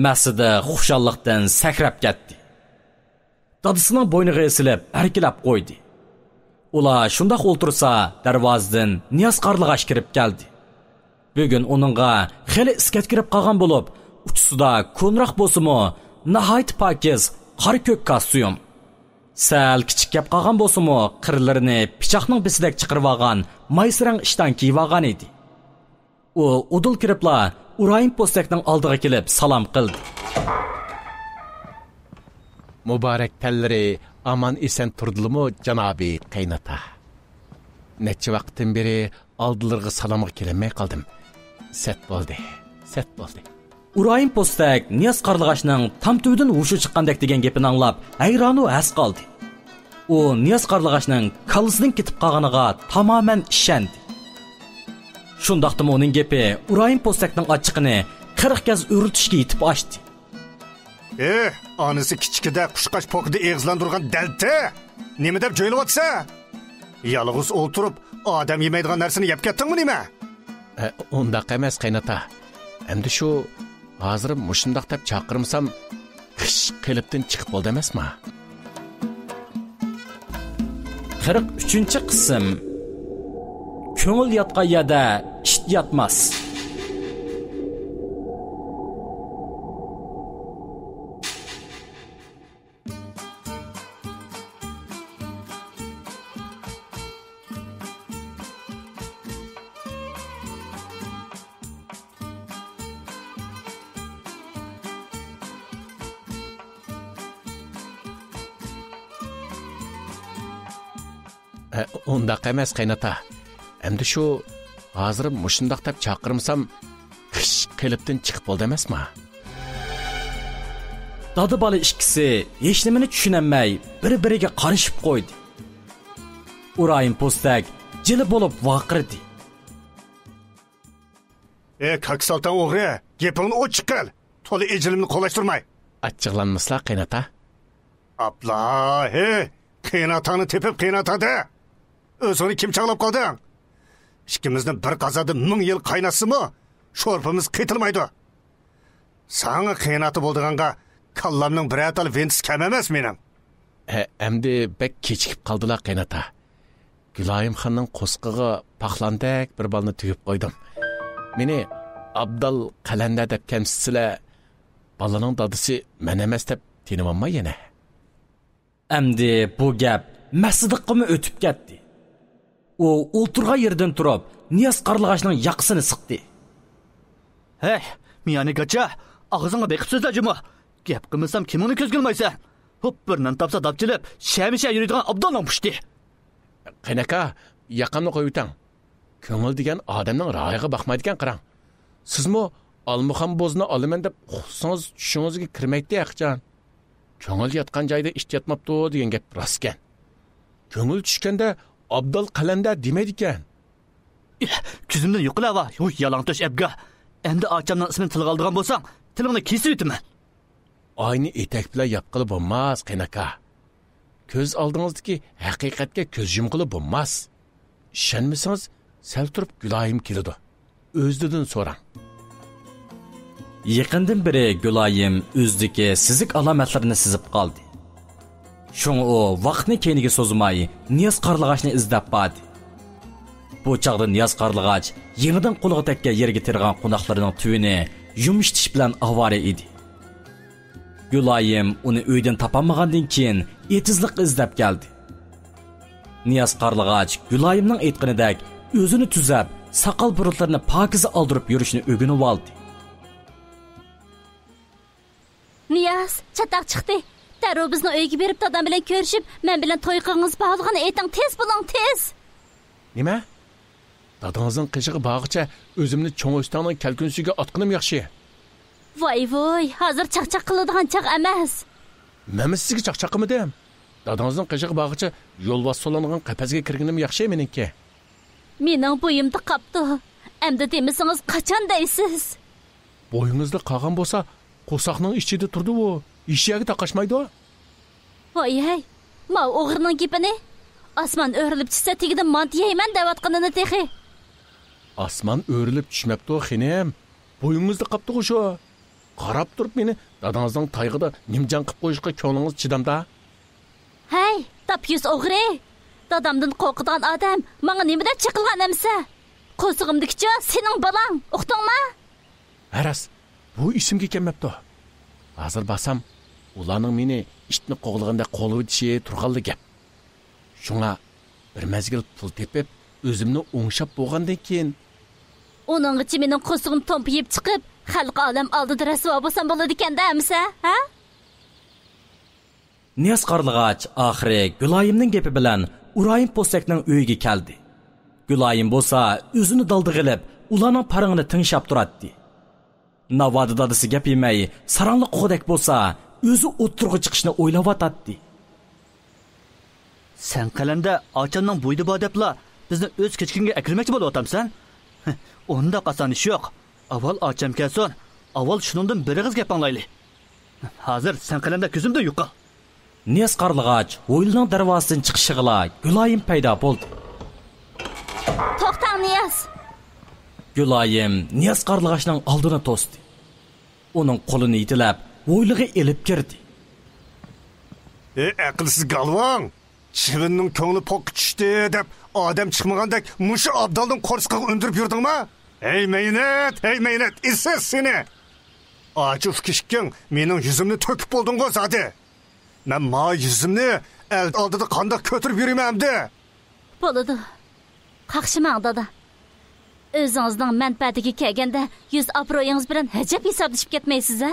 Masida xushalliqdan sakrab ketdi. Dadisining bo'yniga esilib, arkilab qo'ydi. Ular shundoq o'ltirsa, darvozadan Niyoz Qarlig'ash kirib keldi. Bugun uningga xeli iskat kirib qolgan bo'lib, uchsida ko'nroq bo'lsa-mu, nihoyat pokiz, qora ko'k kostyum. Sal kichik gap qolgan bo'lsa-mu, qirlarini pichoqning bisidek chiqarib olgan, maysirang ishdan kiyib olgan edi. U udul kiribla Urayim Postakning oldiga kelib salom qildi. muborak tallari aman esan turdilmi janobi qaynota. Necha vaqtdan beri oldilarga salomga kelmay qoldim. Set bo'ldi. Urayim postak Niyaz Qarlag'achning tam tuvidan hushu chiqqandek degan gapini anglab, hayron va has qoldi. U Niyaz Qarlag'achning kallasidan ketib qolganiga tamoman ishondi. Shundaqdimi uning gapi Urayim postakning ochiqini 40 kez o'rtishga yetib ochdi. Onasi kichikida qushqash poqida eg'izlantirgan dalta. Nima deb jo'ylayotsa? Yolg'iz o'ltirib, odam yemaydigan narsani yeb ketdingmi nima? Undaq emas qaynota. Endi shu hozir mushundaq deb chaqirmsam, qish qilibdan chiqib bo'ldi emasmi? 43-qism. Ko'ngil yotgan yerda ish yotmas. Undaq emas qaynota. Endi shu hozir mushundaq deb chaqirmsam, qish qilibdan chiqib bo'ldi emasmi? Dadı bola ikkisi hech nimani tushunmay bir-biriga qarishib qo'ydi. Urayim postak jili bo'lib vaqirdi. Kaksaltan o'g'ri, gapingni ochiq qil. To'la ejilimni qo'lashtirmay. Achchiqlanmaslar qaynota. Abla, qaynotani tepib qaynotadi. O'zini kim chaqlab qolding? İkimizni bir qazada 1000 yil qaynasimi? Sho'rpimiz qitilmaydi. Sana qaynoti bo'ldiganga kallamning bir atal ventis kam emas mening. Endi bek kechikib qoldilar qaynota. Gülayim xonning qo'sqig'i paxlandak bir balni tugib qo'ydim. Meni Abdal qalanda deb kamsizlar. Balaning dadisi men emas deb tinimamma yana. Endi bu gap masdiqimi o'tib ketdi. U o'ltirgan yerdan turib, Niyaz Qarlag'achning yaqasini siqdi. Hey, miyani gacha, og'zingga beqib so'zlajimi? Gap qilmasam kimingni ko'z qilmaysan? Hop birdan topsa dapchilib, shamisha yuradigan Abdalning pushti. Qaynaka, yaqamni qo'yib o'tang. Ko'ngil degan odamning ra'yiga baxmaydigan qarang. Sizmi Almuxan bozni olaman deb xusangiz tushingizga kirmaydi yaqjan. Ko'ngil yotgan joyda ish yotmabdi degan gap rost ekan. Ko'ngil tushganda Abdal qalanda demaydi ekan. Ko'zimdan yo'qlava, yalangtosh abga. Endi achamning ismini tilga oldigan bo'lsang, tilingni kesib o'taman. Ayni etak bilan yapqilib bo'lmas, qaynaka. Ko'z oldingizdagi haqiqatga ko'z yumqilib bo'lmas. Ishonmasangiz, sal turib Gülayim keladi. O'zdidan so'rang. Yaqindan beri Gülayim o'zdagi sizik alomatlarini sezib qoldi. Şoň o vaqtni keyniga so'zmay Niyaz Qarlag'achni izlab bordi. Bu chaqda Niyaz Qarlag'ach yenidan qo'liga tekkan yerga tirgan qo'noqlarining tuvini yumishtish bilan avvora edi. Gülayim uni uydan topamagandan keyin etizliq izlab keldi. Niyaz Qarlag'ach Gülayimning aytganidek o'zini tuzab, saqal burutlarini pokiza oldirib yurishni o'rganib oldi. Niyaz, chataq chiqdi. Darrov bizni uyga berib dadam bilan ko'rishib, men bilan to'y qilgangiz bog'lig'ini ayting, tez bo'ling, tez. Nima? Dadangizning qishig'i bog'icha o'zimni cho'ng'istongning kalkunsiga otqinim yaxshi. Voy, hozir chaqchaq qiladigan chaq emas. Men sizga chaqchaq qilmadim. Dadangizning qishig'i bog'icha yo'lbos so'langan qapasga kirganim yaxshi meningki. Mening bo'yimda qapti. Endi demisingiz qachon deysiz? Bo'yingizda qolgan bo'lsa, qo'saqning ichida turdi-ku. İşiyaga taqashmaydi. Voy, ma o'g'rining gapini. Osmon o'rilib tushsa tegidan mont yeyman deyotganini texi. Osmon o'rilib tushmabdi, xinim. Bo'yingizda qapti-ku shu. Qarab turib meni dadangizning tayg'ida nimjon qilib qo'yishga ko'nglingiz chidamda. Hey, tapyus o'g'ri. Dadamdan qo'rqadigan odam menga nima deb chiqilgan emsa? Qo'sig'imdikicha sening balang, uqdingmi? Aras, bu isimga kelmabdi. Hozir basam, ularning meni ishni qo'g'lig'anda qo'lib o'tishi turganli gap. Shunga bir mezgil pul tepib, o'zimni o'ngshab bo'lgandan keyin uning ichi mening qo'sig'im tompiyib chiqib, xalq olam oldida rasvo bo'lsam bo'ladi ekan-da, amsa, ha? Niyaz qarlığaç axırı Gülayimning gapi bilan Urayim Postakning uyiga keldi. Gülayim bo'lsa o'zini daldi qilib, ularning paringini tinglab turadi. Navodi dadasi gap yemay, saranliq qo'dak bo'lsa, o'zi o'tirg'i chiqishni o'ylayotadi. Sen qalamda ochamning bo'ydi bor debla bizni o'z kechkinga akirmoqchi bo'lyapsan? Onda qasan ish yo'q. Avval ocham kelsin, avval shuningdan birig'iz gap anglayli. Hozir sen qalamda ko'zimda yo'q. Niyaz qarlığaç o'yilning darvozasidan chiqishig'ila Gülayim paydo bo'ldi. To'xtang Niyaz. Gülayim Niyaz qarlığaçning oldini to'sdi. Uning qo'lini itilab, o'ylig'i elib kirdi. Aqlsiz galvon. Chivinning ko'ngli poq tushdi deb odam chiqmagandek mushu Abdalning qo'rsqiga undirib yurdingmi? Ey meynat, isiz seni. Açıf kişkin mening yüzümni töküp boldun-ku zadi. Men ma yüzümni el aldıda qandaq kötürüp yürüymemdi. Boladı. Qaqşımang dada. Özünüzдің mənfəətigi kelgende yüz abroyunuz bilen həcəb hesablışıp ketmeysiz ha?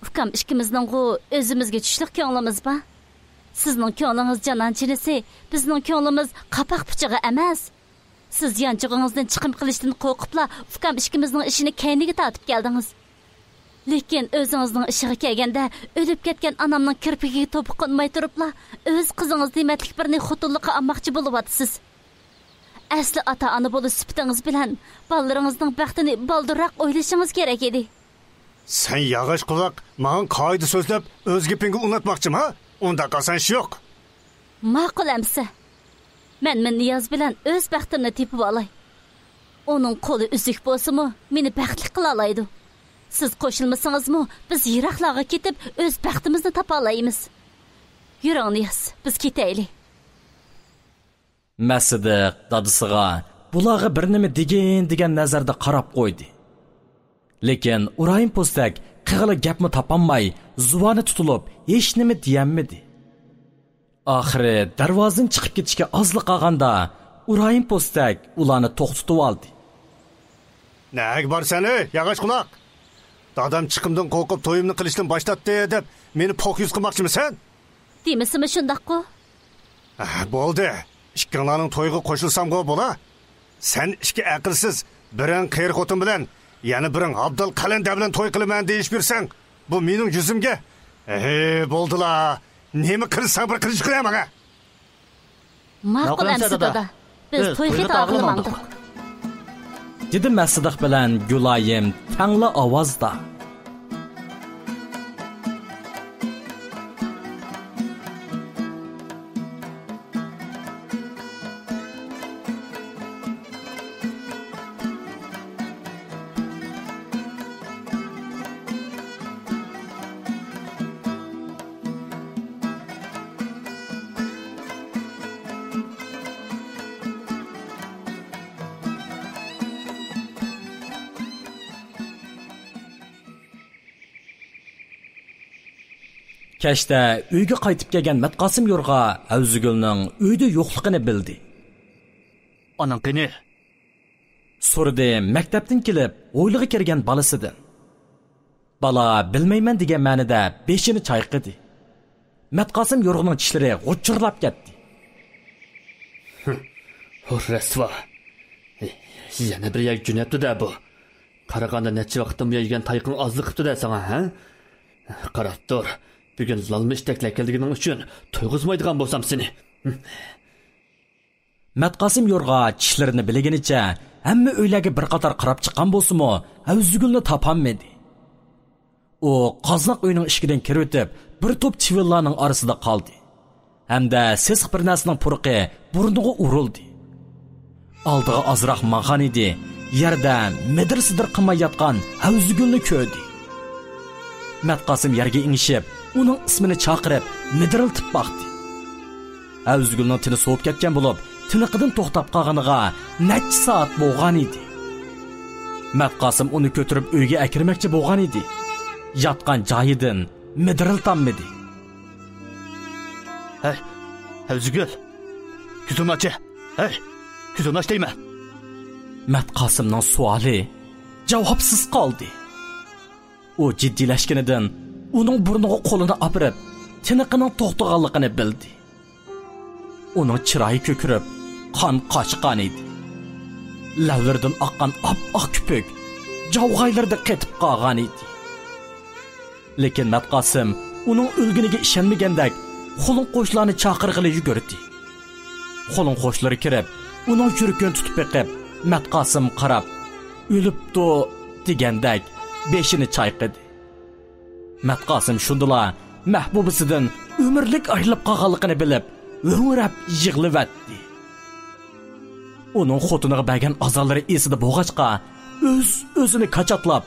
Ufkam işkimizдің özümüzge çüşlük köңlümüz ba. Sizning köңlünüz canançinisi, bizning köңlümüz qapaq bıçağı emas. Siz yançığınızdan çıqım qilishdan qo'rqibla ufkam işkimizning işini keyniga tatib keldiniz. Lekin özünüzдің işığı kelgende ölüp ketken anamның kirpigiga topuq qonmay turibla öz qizınız demetlik birini xutunluqa almoqchi bo'lyapsiz. Asli ata-ana bo'lish sifatingiz bilan balalarınızның baxtini baldırroq o'ylashingiz kerak edi. Sen yağış qulaq, mağın qayda so'zlab o'z gapingni unutmoqchimi ha? Onda qalsan ish yo'q. Ma'qul amsa. Men Niyaz bilan o'z baxtimni tepib olay. Onun qo'li uzuk bo'lsa-mu, meni baxtli qila oladi. Siz qo'shilmasangizmi, biz yiroqlarga ketib o'z baxtimizni topa olamiz. Yuring Niyaz, biz ketaylik. Masidiq dadisiga bularga bir nima degan nazarda qarab qo'ydi. Lekin Urayim Postak qig'ili gapni topolmay, zuvoni tutilib, hech nima deyanmadi. Oxiri darvozdan chiqib ketishga ozli qolganda Urayim Postak ularni to'xtatib oldi. Nag bor seni, yog'och quloq? Dadam chiqimdan qo'rqib to'yimni qilishdan boshlatdi deb meni poq yuz qilmoqchimisan? Demisimi shundaq-ku? Bo'ldi. İkkinlarning to'yiga qo'shilsam-ku bo'la. Sen ikki aqlsiz, birin qiyr xotin bilan, yana birin Abdal Qalanda bilan to'y qilaman deyish bersang, bu mening yuzimga. Bo'ldila. Nima qilsam bir qilish qilaman ha? Ma'qul amsa dada. Biz to'yga taqilmandik. Dedi Masidiq bilan Gülayim tangli ovozda. Kashda uyga qaytib kelgan Matqosim Yo'rg'a Avzugulning uyda yo'qligini bildi. Onang qani? So'radi maktabdan kelib, o'ylig'i kirgan balasidan. Bala bilmayman degan ma'nida beshini chayqidi. Matqosim Yo'rg'ning tishlari g'uchirlab ketdi. Rasva. Yana bir yak jo'natdi-da bu. Qaraganda necha vaqtim yegan tayqin ozlik qipti-da sana, ha? Qarab tur. Bugün zalmıştaklar keldigining uchun to'yg'izmaydigan bo'lsam seni. Matqosim Yo'rg'a tishlarini bilganicha hamma uylarga bir qator qarab chiqqan bo'lsa-mu, Avzugulni topolmadi. U qoznoq uyining ishidan kirib o'tib, bir to'p chivillarning orasida qoldi. Hamda sesiq bir narsaning purqi burniga urildi. Oldiga ozroq maqan edi. Yerda medirsidir qilmay yotgan Avzugulni ko'rdi. Matqosim yerga ingishib, uning ismini chaqirib, midiriltib baqdi. Avzugulning tili sovib ketgan bo'lib, tiniqidan to'xtab qolganiga necha soat bo'lgan edi. Matqosim uni ko'tirib uyga akirmoqchi bo'lgan edi. Yotgan joyidan midiriltanmadi. Hey, Avzugul. Ko'zingni och. Hey, ko'zingni och deyman. Matqosimning savoli javobsiz qoldi. U jiddiylashganidan uning burniga qo'lini opirib, tiniqining to'xtaganligini bildi. Uning chiroyi ko'kirib, qon qochgan edi. Lavlaridan oqqan oppoq kupuk javg'aylarda qetib qolgan edi. Lekin Matqosim uning o'lginiga ishonmagandek, qo'lin qo'shlarni chaqirg'ili yugurdi. Qo'lin qo'shlari kirib, uning yuragini tutib beqib, Matqosim qarab, o'libdi degandek beshini chayqadi. Matqosim shundala mahbubisidan umrlik ayrilib qolganligini bilib, o'ngrab yig'livatdi. Uning xotiniga bergan azallari esida bo'g'achqa, o'zini qachatlab,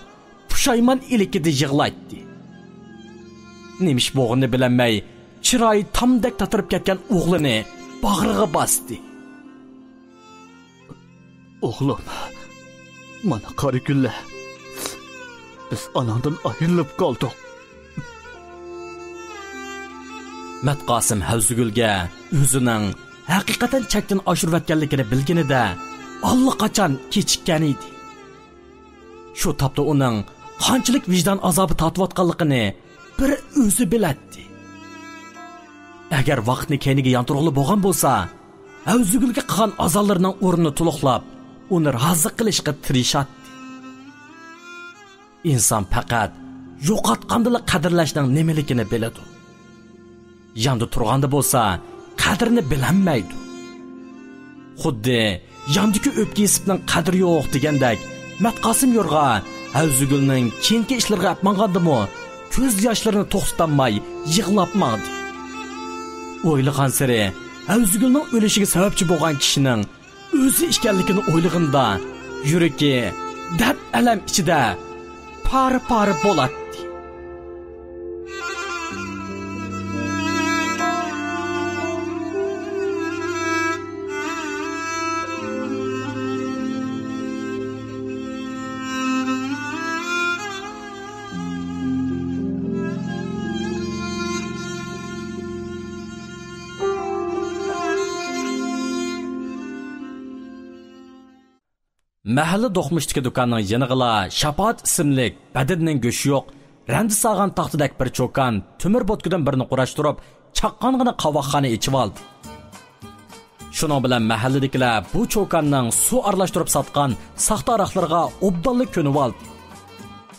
pushaymon ilikida yig'laydi. Nemish bo'g'ini bilinmay, chiroyi tamdak tatirib ketgan o'g'lini bag'riga bosdi. O'g'lim, mana qari kunlar. Biz onangdan ayrilib qoldik. Matqosim Havzugulga o'zining haqiqatan chakdan oshirayotganligini bilganida allaqachon kechikkan edi. Shu topda uning qanchalik vijdon azobi tortayotganligini bir o'zi biladi. Agar vaqtni keyniga yantirg'ili bo'lgan bo'lsa, Havzugulga qilgan azonlarning o'rnini to'liqlab, uni rozi qilishga tirishadi. Inson faqat yo'qotgandila qadrlashning nimaligini biladi. Yanda turganda bo'lsa, qadrini bilmaydi. Xuddi yandiki o'pkesibning qadri yo'q degandek, Matqosim yo'rg'a Havzugulning keyingi ishlariga apmagandimi, ko'z yoshlarini to'xtatmay yig'labmadi. O'ylagan sari Havzugulning o'lishiga sababchi bo'lgan kishining o'zi ekanligini o'ylaganda, yuragi dard alam ichida par bo'ladi. Mahalla do'qmishdagi do'konning yanig'ila Shapat ismli badinning go'shi yo'q, randi sağan taxtidek bir cho'kan temir botkidan birini qurashtirib, chaqqong'ini qovoqxona ichib oldi. Shuning bilan mahalladagilar bu cho'kanning suv aralashtirib sotgan saxta aroqlarga obdonlik ko'nib oldi.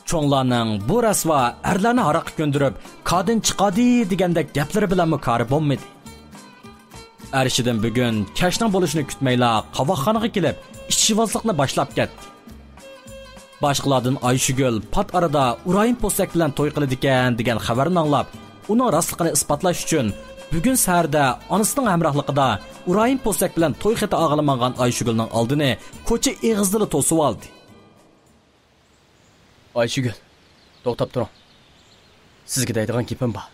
Cho'nglarning bu rasva erlarni aroqqa ko'ndirib, qadin chiqadi degandek gaplari bilan mukari bo'lmadi. Arshidan bugun kashning bo'lishini kutmayla qovoqxonaga kelib, ishchivozlikni boshlab ketdi. Boshqalardan Ayshugul pat arada Urayim Postak bilan to'y qiladi ekan degan xabarni anglab, uning rostligini isbotlash uchun bugun saharda onasining hamrohligida Urayim Postak bilan to'y xati og'ilmagan Ayshugulning oldini ko'cha eg'izdili to'sib oldi. Ayshugul, to'xtab turing. Sizga deydigan gapim bor.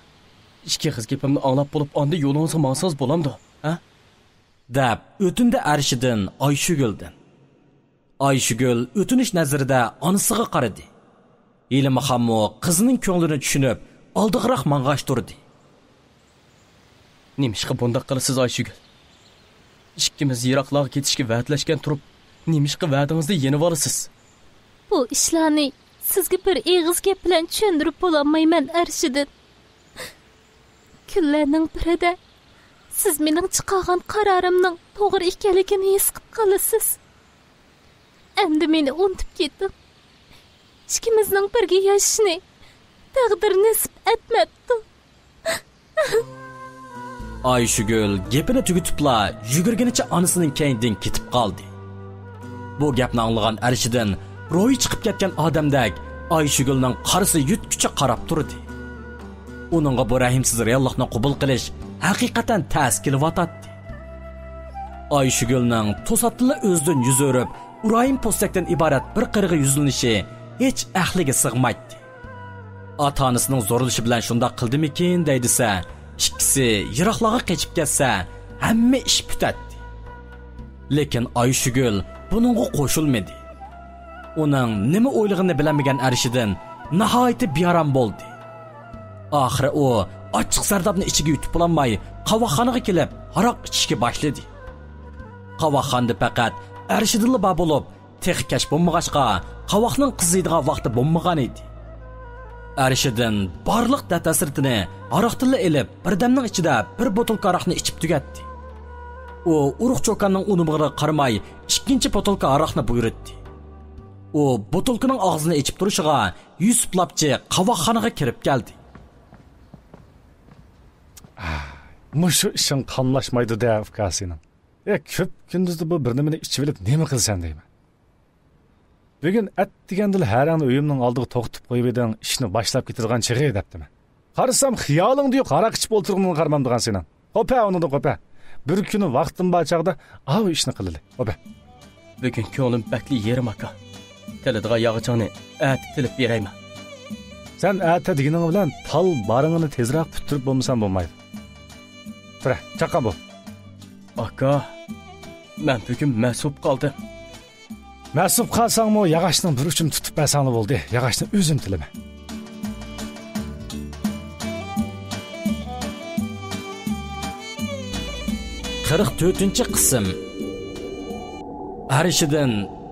Ikki qiz gapimni anglab bo'lib, onda yo'lingizga mangsangiz bo'lamdi, ha? Deb o'tindi Arshidan Ayshuguldan. Ayshugul o'tinish nazarida onasiga qaradi. Ilmahammo qizining ko'nglini tushunib, oldiqroq mang'ashtirdi. Nimishqa bundoq qilasiz Ayshugul? Ikkimiz yiroqlarga ketishga va'dalashgan turib, nimishqa va'dangizni yenib olasiz? Bu ishlarni sizga bir eg'iz gap bilan tushuntirib bo'lmayman Arshidan. Kunlarning birida siz mening chiqargan qarorimning to'g'ri ekanligini his qilib qolasiz. Endi meni unutib ketdim. Ikkimizning birga yashashni taqdir nasib etmabdi. Ayshugul gapini tugatibla yugurganicha onasining keynidan ketib qoldi. Bu gapni anglagan Arshidan ro'yi chiqib ketgan odamdek Ayshugulning qarisi yutkicha qarab turdi. Uningga bu rahimsiz reallikni qabul qilish haqiqatan ta's kelyotdi. Ayshugulning to'satli o'zidan yuz o'rib, Urayim Postakdan iborat bir qirg'i yuzlanishi hech ahliga sig'maydi. Ota-onasining zo'rlashi bilan shunda qildimikin deydisa, ikkisi yiroqlarga qochib ketsa, hamma ish bitadi. Lekin Ayshugul buningga qo'shilmadi. Uning nima o'ylig'ini bilmagan Arshidan nihoyat bearam bo'ldi. Oxiri u ochiq sardobni ichiga yutib bo'lmay, qovoqxonaga kelib, aroq ichishga boshladi. Qovoqxonada faqat Arshidilla bor bo'lib, texnik kashf bo'lmag'achqa, qovoqning qiziydigan vaqti bo'lmagan edi. Arishidan barliq ta'sirini aroqtilla elib, birdamning ichida bir botolka aroqni ichib tugatdi. U urug' cho'kanning unumig'iga qaramay, ikkinchi botolka aroqni buyurdi. U botolkaning og'zini ichib turishiga Yusuf Lapchi qavoqxonaga kirib keldi. Mushu ishing qamlashmaydi da ukasining. Ko'p kunduzda bu bir nimani ichib olib nima qilsan deyman. Bugun atdigandil harang uyimning oldiga to'xtab qo'yib eding, ishni boshlab ketirgan chig'i debdimi. Qarasam xiyolingda yo'q, aroq ichib o'tirganini qaramamdigan sening. Qo'pa uni qo'pa. Bir kuni vaqtim bor chaqda av ishni qilili. Qo'pa. Bugun ko'nglim bakli yerim aka. Tiladigan yog'chani at tilib berayman. Sen ata deganing bilan tal baringini tezroq puturib bo'lmasan bo'lmaydi. Tura, chaqqa bu. Aka, men bugun mas'ub qoldim. Mas'ub qalsangmi, yog'ochning bir uchini tutib basangli bo'ldi. Yog'ochni o'zim tilima. Qirq 4-chi qism. Arishidan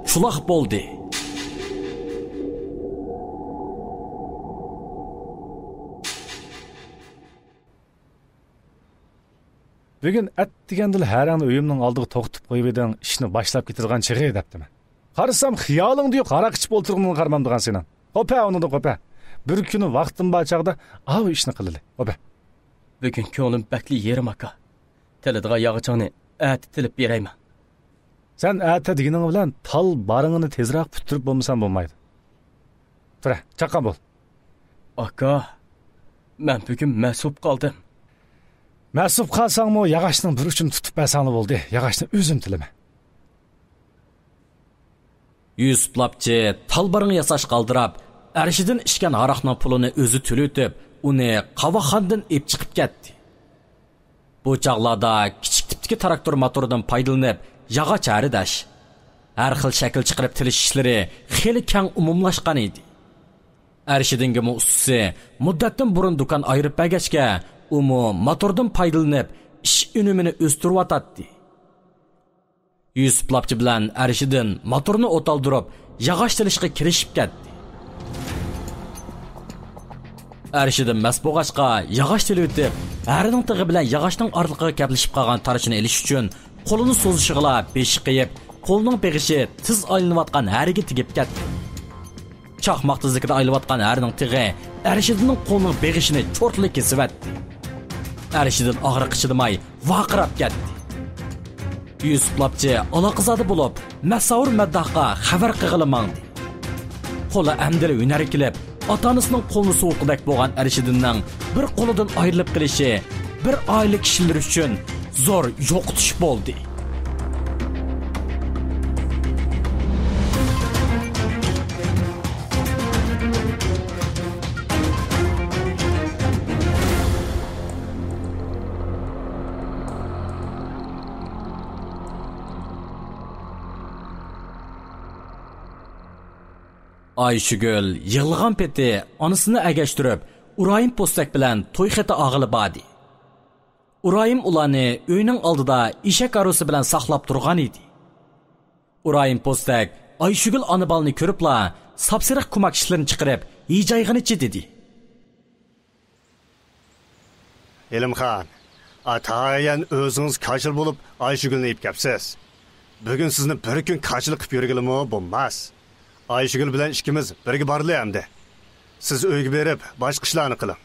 chuloq bo'ldi. Bugun atdigandil harang uyimning oldiga to'xtab qo'yib eding, ishni boshlab ketirgan chig'i debdimi. Qarasam xiyolingda yo'q, aroq ichib o'tirganini qaramamdigan sening. Qo'pa uni qo'pa. Bir kuni vaqtim bor chaqda av ishni qilili. Qo'pa. Bugun ko'nglim bakli yerim aka. Tiladigan yog'chani at tilib berayman. Sen ata deganing bilan tal baringini tezroq puturib bo'lmasan bo'lmaydi. Tura, chaqqa bo'l. Aka, men bugun mas'ub qoldim. Mas'ub qalsangmi, yog'ochning bir uchini tutib basangli bo'ldi. Yog'ochni o'zim tilima. Yusuf Lapchi talbarini yasash qoldirib, arishidan ichgan aroqning pulini o'zi to'litib, uni qavoqxonadan ep chiqib ketdi. Bu chaqlarda kichik tipdagi traktor motoridan foydalanib, yog'och aridash, har xil shakl chiqarib tilish ishlari xeli keng umumlashgan edi. Arishidinga ustasi muddatdan burun do'kon ayirib bergachga, u motordan foydalanib, ish unumini o'stirib Yusuf Lapchi bilan Arishidan motorni o'taldirib, yog'och tilishga kirishib ketdi. Arishidan mas bo'g'achqa yog'och tilib, arining tig'i bilan yog'ochning orliqiga kaplashib qolgan tarishini elish uchun qo'lini so'zishig'la beshi qiyib, qo'lning beg'ishi tiz aylanayotgan hariga tegib ketdi. Chaqmoq tizligida aylanayotgan arining tig'i Arishidanning qo'lning beg'ishini cho'rtlik kesib etdi. Arishidan og'riq ichidamay vaqirab ketdi. Yusuf Lapchi aloqazodi bo'lib, masavur maddohga xabar qilg'ilmangdi. Qo'li amdili unar kilib, ota-onasining qo'lini sovuqdak bo'lgan Arishidanning bir qo'lidan ayrilib qilishi bir oila kishilar uchun zo'r yo'qotish bo'ldi. Ayshugul yig'ilgan peti onasini agashtirib, Urayim postak bilan to'y xati og'ili badi. Urayim ularni uyning oldida eshak arosi bilan saqlab turgan edi. Urayim postak Ayshugul anabalni ko'ribla, sapsiriq kumak ishlarini chiqarib, yeyjayg'inichi dedi. Elimxon, atayan o'zingiz kashil bo'lib Ayshugulni ip kapsiz. Bugun sizni bir kun kashil qilib yurgilimi bo'lmas. Ayshugul bilan ikkimiz birga borlayamdi. Siz uyga berib, boshqa ishlarni qiling.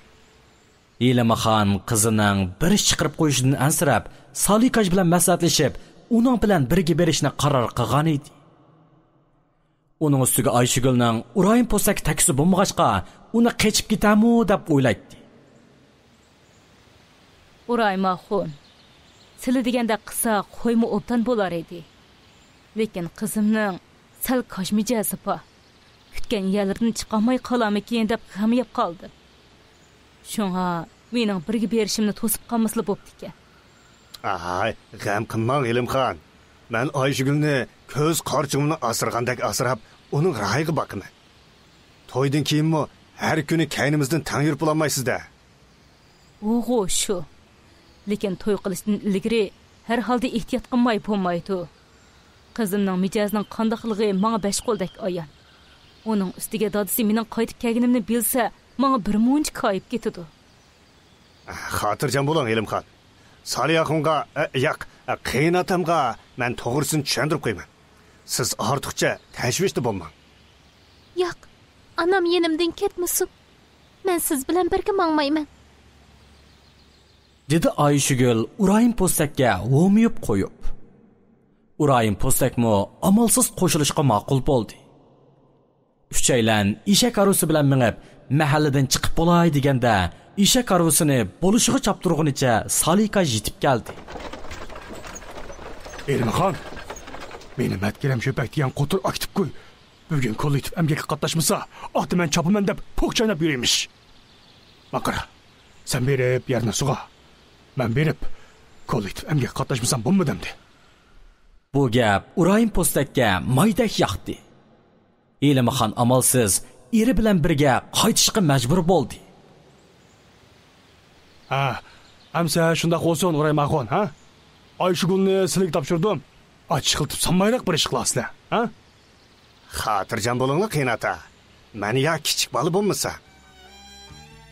Elimxon qizining bir ish chiqarib qo'yishidan ansirab, Salikaj bilan maslahatlashib, uning bilan birga berishni qaror qilgan edi. Uning ustiga Ayshugulning Urayim postak taksi bo'lmag'achqa, uni qechib ketamu deb o'ylaydi. Uraymaxon, sili deganda qisa qo'ymi obdan bo'lar edi. Lekin qizimning sal kashmijasi pa. Kutgan yerlardan chiqamay qolamikin deb g'am yeb qoldi. Shunga mening birga berishimni to'sib qolmasli bo'pti. Ay, g'am qilmang Elimxon. Men Ayshugulni ko'z qarchig'imni asirgandek asrab, uning rayiga boqaman. To'ydan keyinmi har kuni kaynimizdan tang yurib bo'lmaysiz-da. O'g'o shu. Lekin to'y qilishdan ilgari har holda ehtiyot qilmay bo'lmaydi. Qizimning mijozining qandoqligi menga besh qo'ldek ayon. Uning ustiga dadisi mening qaytib kelganimni bilsa, manga bir muncha kayıp ketidi. Xotirjam bo'ling, Ilimxon. Soliyaxonga, yo'q, qiynatamga men to'g'risini tushuntirib qo'yaman. Siz ortiqcha tashvishda bo'lmang. Yo'q, anam yenimdan ketmasin. Men siz bilan birga mangmayman. Dedi Ayşegül Urayim Postakka o'miyib qo'yib. Urayim Postakmo amalsiz qo'shilishga ma'qul bo'ldi. Uchaylan eshak arusi bilan minib mahalladan chiqib bo'lay deganda, eshak arusini bo'lishiga chapturg'unicha Salika yetib keldi. Elimxon, meni matkiram sho'pak degan qo'tir aktiv qo'y. Bugun kollektiv emgakka qatnashmasa, oti men chopaman deb po'k chaynab yuramish. Maqara, sen berib yerni sug'a. Men berib kollektiv emgakka qatnashmasam bo'lmadimdi. Bu gap Urayim Postakka maydak yoqdi. Elimxon amalsiz eri bilan birga qaytishga majbur bo'ldi. Amsa shundoq olsun Uraymaxon, ha? Ayşegülni sizlarga topshirdim. Ochiq qilib sanmayroq bir ish qilasizlar, ha? Xotirjam bo'linglar, qiynata. Meni ya kichik bola bo'lmasa.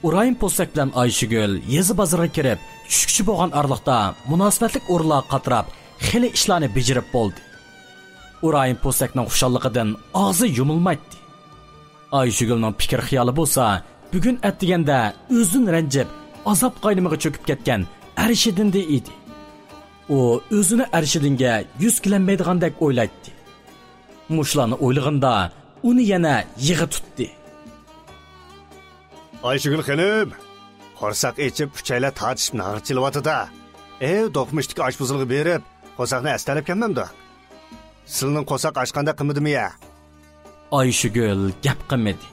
Urayim Postak bilan Ayşegül yezi bozorga kirib, tushukchi bo'lgan arliqda munosabatlik o'rlar qatirab, xili ishlarni bejirib bo'ldi. Urayim Postakning xushalligidan og'zi yumilmaydi. Ayşegülning fikr xiyoli bo'lsa, bugun atdiganda o'zini ranjib, azob qaynimiga cho'kib ketgan Arshidinda edi. U o'zini Arshidinga yuz kelanmaydigandek o'ylaydi. Mushlarni o'ylaganda uni yana yig'i tutdi. Ayşegül xonim, qo'rsoq ichib uchaylar tortishib nag'irchilyapti-da. Do'qmishlik oshpuzilg'i berib, qo'rsoqni astalib kelmamda. Sizning qo'rsoq ochqanda qimidimi-ya? Ayşegül gap qilmadi.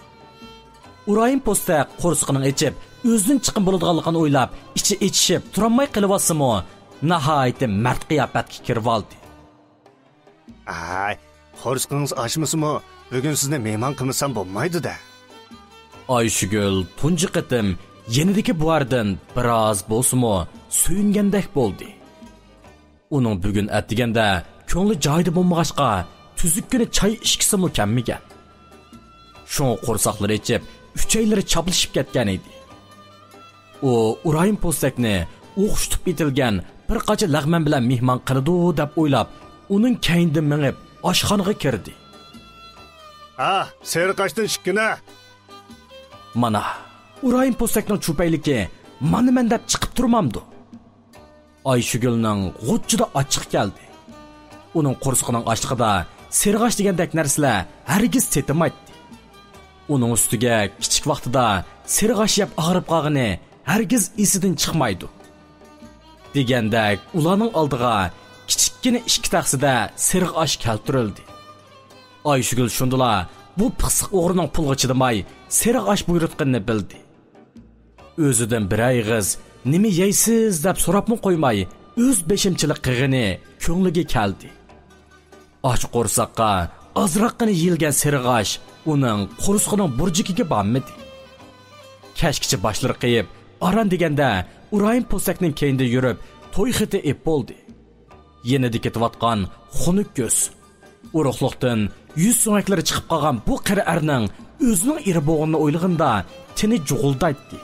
Urayim Postak qo'rsoqning ichib, o'zining chiqim bo'ladiganligini o'ylab, ichi ichishib, turolmay qilyapsimi, nihoyat mard qiyofatga kirib oldi. Qo'rsoqingiz ochmasimi, bugun sizni mehmon qilmasam bo'lmaydi-da. Ayşegül tunji qitim yenidagi buardan biroz bo'lsimi suyungandek bo'ldi. Uning bugun atdiganda ko'ngli joyida bo'lmag'achqa tuzukkina choy ichkisi kammigan. Sho'ng qo'rsoqlari ichib, uchaylari chaplashib ketgan edi. U Urayim Postakni o'xshitib etilgan bir qacha lag'man bilan mehmon qiladi deb o'ylab, uning kaynidan minib oshxonaga kirdi. Serqashdan shikkina. Mana Urayim Postakning cho'payligi mana men deb chiqib turmamdi. Ayşegülning g'uchchida ochiq keldi. Uning qo'rsoqining ochlig'ida serg'ash degandek narsalar hargiz tetilmaydi. Uning ustiga kichik vaqtida serg'ash yeb og'rib qolgani hargiz esidan chiqmaydi. Degandek ularning oldiga kichikkina ikki taxsida serg'ash keltirildi. Ayşegül shundala bu pisiq o'g'rining pulga chidamay serg'ash buyurtganini bildi. O'zidan bir ayg'iz nima yeysiz deb so'rabmi qo'ymay, o'z beshimchilik qilg'ini ko'ngliga keldi. Och qo'rsoqqa azroqqa yilgan serg'ash uning qo'rsoqining burjikiga bormadi. Kashkichi boshlari qiyib, aran deganda Urayim Postakning keyinda yurib, to'y xiti ep bo'ldi. Yenida ketayotgan xunuk ko'z, uruqliqdan yuz so'ngaklari chiqib qolgan bu qari erning o'zining eri bo'g'inni o'ylaganda tini jug'uldaydi.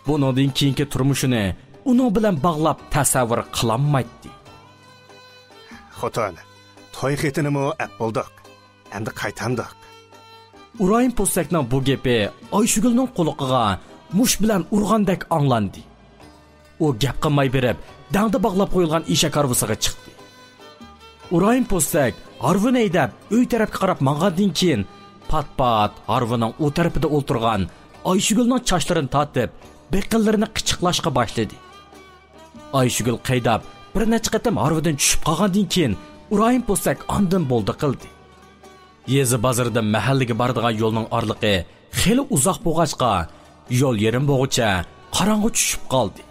Buningdan keyingi turmushini uning bilan bog'lab tasavvur qilolmaydi. Xotin, to'y xitinimi ap bo'ldik. Endi qaytamdik. Urayim Postakning bu gapi Ayşegülning quloqiga mush bilan urgandek anglandi. U gap qilmay berib, dangda bog'lab qo'yilgan eshak arvasiga chiqdi. Urayim Postak harvini aydab uy tarafga qarab mang'andan keyin pat-pat harvining u tarafida o'tirgan Ayşegülning chochlarini tortib, beqillarini qichiqlashga boshladi. Ayşegül qaydab bir necha qatam harvidan tushib qolgandan keyin Urayim Postak ondan bo'ldi qildi. Yezi bozorda mahallaga boradigan yo'lning orliqi xeli uzoq bo'lg'achqa, yo'l yerim bo'g'icha qorong'i tushib qoldi.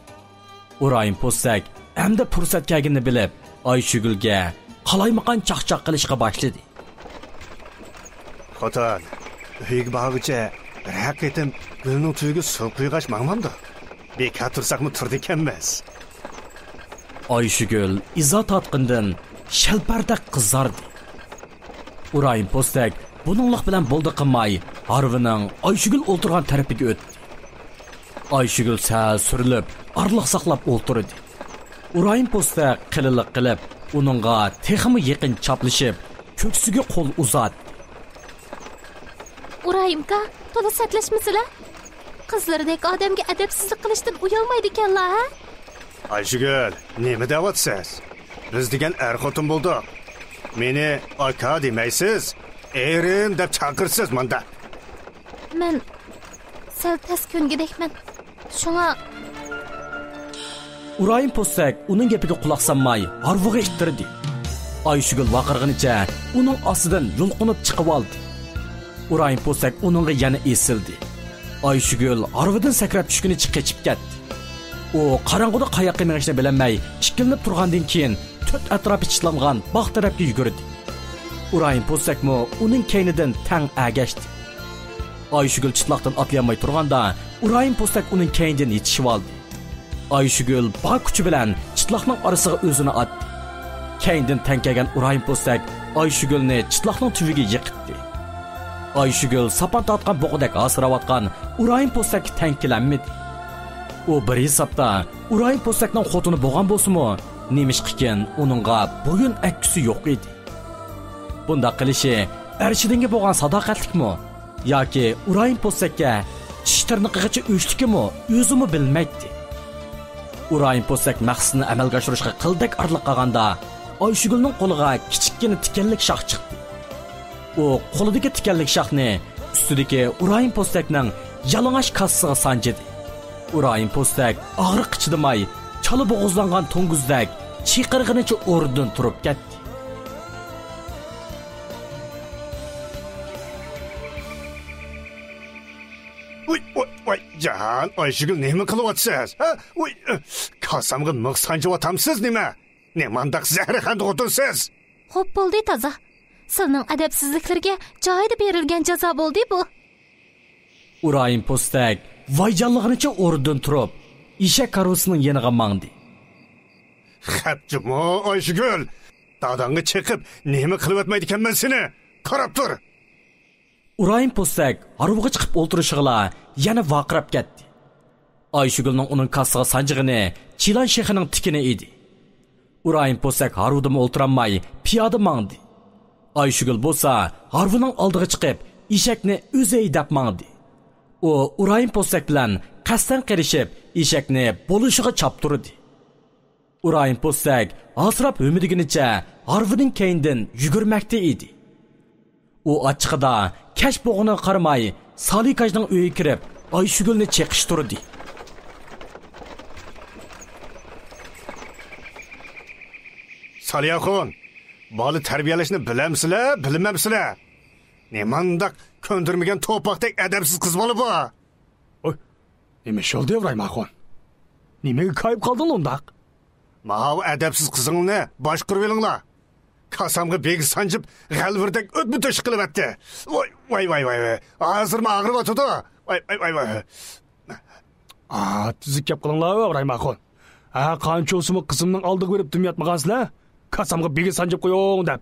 Urayim Postak hamda fursat kelganini bilib, Ayşegülga qalaymaqan chaqchaq qilishga boshladi. Xotin, uyga borguncha bir haqiqatan gulning tuyiga suv quygash mangmamda. Bekor tursaqmi turdi ekanmiz. Ayşegül izot tatqindan shalparda qizardi. Urayim Postak buninglik bilan bo'ldi qilmay, Arvining Ayshugul o'ltirgan tarafiga o'tdi. Ayshugul sal surilib, arliq saqlab o'ltirdi. Urayim Postak qiliq qilib, uningga texmi yaqin chaplashib, ko'ksiga qo'l uzatdi. Urayimka, to'la satlashmisizlar? Qizlardek odamga adabsizlik qilishdan uyalmaydi ekanlar, ha? Ayshugul, nima deyapsiz? Biz degan xotin bo'ldik. Meni aka demaysiz, erim deb chaqirsiz menda. Men sal tas ko'ngidekman. Shunga Urayim Postak uning gapiga quloq solmay, arvoga ittirdi. Ayshugul vaqirg'inicha uning ostidan yulqinib chiqib oldi. Urayim Postak uningga yana esildi. Ayshugul arvadan sakrab tushgunicha qechib ketdi. U qorong'uda qayoqqa menishni bilmay, ikkilinib turgandan keyin to'rt atrofi chitlangan bog' tarafga yugurdi. Urayim Postakmo uning keynidan tang agashdi. Ayshugul chitloqdan atlayolmay turganda, Urayim Postak uning keynidan yetishib oldi. Ayshugul bor kuchi bilan chitloqning orasiga o'zini atdi. Keynidan tankagan Urayim Postak Ayshugulni chitloqning tuviga yiqitdi. Ayshugul sapan tatgan bo'g'dak asravotgan Urayim Postak tankilanmadi. U bir hisobda Urayim Postakning xotini bo'lgan bo'lsa-mu, nemishqikin uningga bo'yin akkisi yo'q edi. Bunda qilishi arshidinga bo'lgan sadoqatlikmi yoki Urayim Postakka tish tirnoqigacha o'chlikmi, o'zimi bilmaydi. Urayim Postak maqsadini amalga oshirishga qildak arliq qolganda, Ayshugulning qo'liga kichikgina tikanlik shox chiqdi. U qo'lidagi tikanlik shoxni ustidagi Urayim Postakning yalang'och kassasiga sanjidi. Urayim Postak og'riq chidamay, chala bo'g'izlangan to'ng'izdak chiqirg'inicha o'rnidan turib ketdi. Voy, Jahan, Ayshugul nima qilyapsiz? Ha? Voy, qasamga mix sanjiyapsiz nima? Nemandaq zaharxanda o'tirsiz? Xo'p bo'ldi toza. Sizning adabsizliklarga joyida berilgan jazo bo'ldi bu. Urayim Postak vayjonlig'icha o'rnidan turib, eshak karosining yeniga mangdi. Xapjimo Ayshugul, dadangga chiqib nima qilyapmaydi ekanman seni? Qarab tur. Urayim Postak arvoga chiqib o'tirishig'la yana vaqirab ketdi. Ayshugulning uning kassasiga sanjig'ini Chilan shehrining tikini edi. Urayim Postak arvudimi o'tiramay piyoda mangdi. Ayshugul bo'lsa arvuning oldiga chiqib eshakni o'zi haydab mangdi. U Urayim Postak bilan qasdan qirishib eshakni bo'lishiga choptirdi. Urayim Postak asrab umidiginicha arvuning keynidan yugurmoqda edi. U ochiqida kash bo'g'ini qaramay Salikajning uyiga kirib Ayshugulni cheqishtirdi. Saliyaxon, bola tarbiyalashni bilamsizlar, bilmamsizlar? Nemandaq ko'ndirmagan to'poqdek adabsiz qiz bola bu. Oy, nima sholdi Uraymaxon? Nimaga qayib qolding undaq? Mav adabsiz qizingni boshqarib olinglar. Qasamga begi sanjib, g'alvirdek o'tmitosh qilyapti. Voy. Hozirmi og'rib o'tdi? Voy. Tuzuk gap qilinglar Uraymaxon. Qancha o'simi qizimning oldiga berib dumyatmagansizlar? Qasamga begi sanjib qo'ying deb.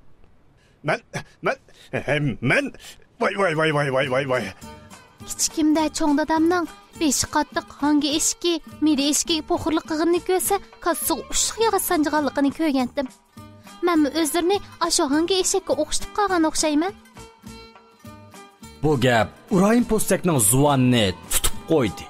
Men voy. Kichkimda cho'ng dadamning besh qattiq hangi eshki, miri eshki po'xirlik qilganini ko'rsa, qassiq ushqiga sanjig'anligini ko'rgandim. Men o'zlarini ashu hangi eshakka o'xshatib qolgan o'xshayman. Bu gap Urayim Postakning zuvonini tutib qo'ydi.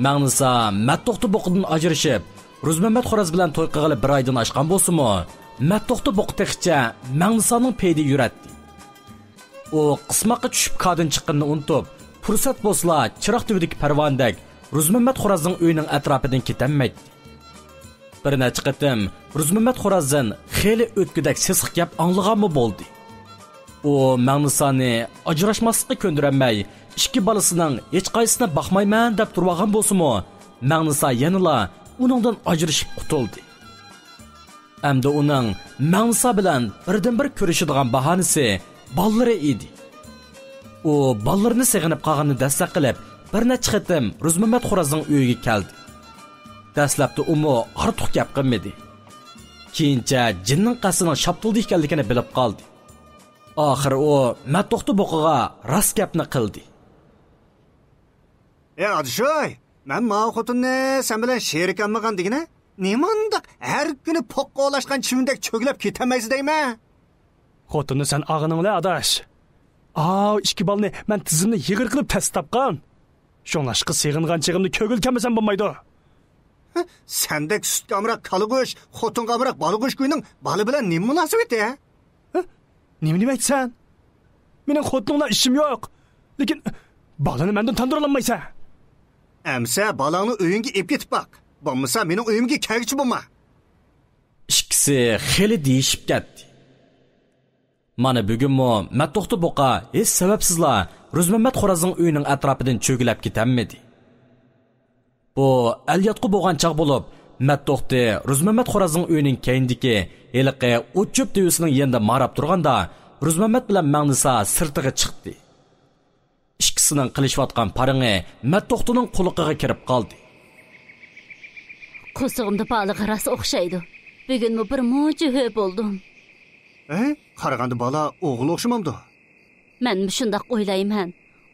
Mağnisa Mattoxtu boqdan ajrashib, Ruzmamad Xo'raz bilan to'y qilib bir oydan oshgan bo'lsa-mu, Mattoxtu boqtiqcha Mağnisaning peydi yuratdi. U qismoqqa tushib kadin chiqqanini unutib, fursat bo'lsa, chiroq tubidagi parvondak Ruzmamad Xo'razning uyining atrofidan ketanmaydi. Bir necha qatim Ruzmamat Xo'razin xeyli o'tkudak sesiq gap anglaganmi bo'ldi. U Magnisani ajrashmaslikka ko'ndiramay, ikki balasining hech qaysisini baxmayman deb turgan bo'lsa-mu, Magnisa yanala uningdan ajrashib qutuldi. Hamda uning Magnisa bilan birdan-bir ko'rishadigan bahonasi ballari edi. U ballarini seg'inib qolganini dastlab qilib, bir necha qatim Ruzmamat Xo'razning uyiga keldi. Dastlabda umu ortiq gap qilmadi. Keyincha jinning qasining shaptuldi ekanligini bilib qoldi. Oxiri u Matto'xti boqiga rost gapni qildi. Adishoy, men ma xotinni sen bilan sheriklanmagan degina, nimandaq har kuni poqqa olashgan chivindek cho'glab ketamaysiz deyman. Xotinni sen ağınыңla adaş. İki balni men tizimni yig'ir qilib tastabqan. Şoңашqı seg'ingan chig'imni ko'gil kelmasam bo'lmaydi. Sendek süt kamrak kalıgış, xotun kamrak balıgış kuyunun balı bilen ne münasebeti ya? Ne demeksen? Menin xotunla işim yok. Lekin balını menden tandıralanmaysa. Emse balağını öyünge ip getip bak. Bulmasa menin öyümge kelgichi bulma. İkisi xeli deyishib ketdi. Mana bugunmi Matto'xti boqa hech sababsizla Ruzmamat Xo'razning uyining atrofidan cho'gilab ketamidi. Bu alyatqi bo'lgan chaq bo'lib, Matto'xti Ruzmamat Xo'razning uyining keyindiki eliqi o'chib devisining yanında marab turganda Ruzmamat bilan Magnisa sirtiga chiqdi. İkisining qilishayotgan paringi Matto'xtining quliqiga kirib qoldi. Qo'sig'imda balig'i ras o'xshaydi. Bugunmi bir mo'jiza bo'ldim. Qaraganda bala o'g'il o'xshamamdi. Men shundoq o'ylayman.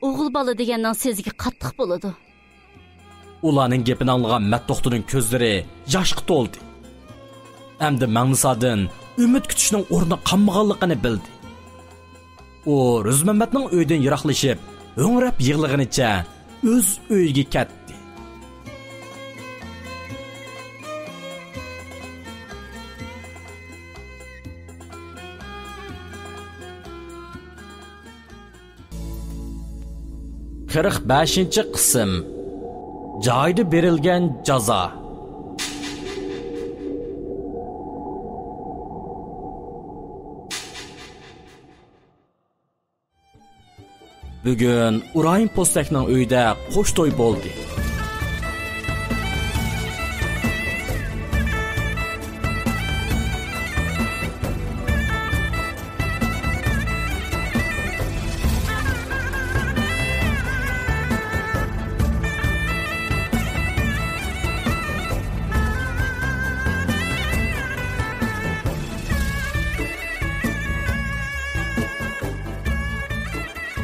O'g'il bola degandan sezgi qattiq bo'ladi. Ularning gapini anglagan Matto'xtining ko'zlari yoshga to'ldi. Hamda Magnisadan umid kutishning o'rni qolmaganligini bildi. U Ruzmamatning uydan yiroqlashib, o'ngrab yig'lig'inicha o'z uyiga ketdi. Qirq 5-chi qism. Joyda berilgan jazo. Bugun Urayim Postakning uyida qo'sh to'y bo'ldi.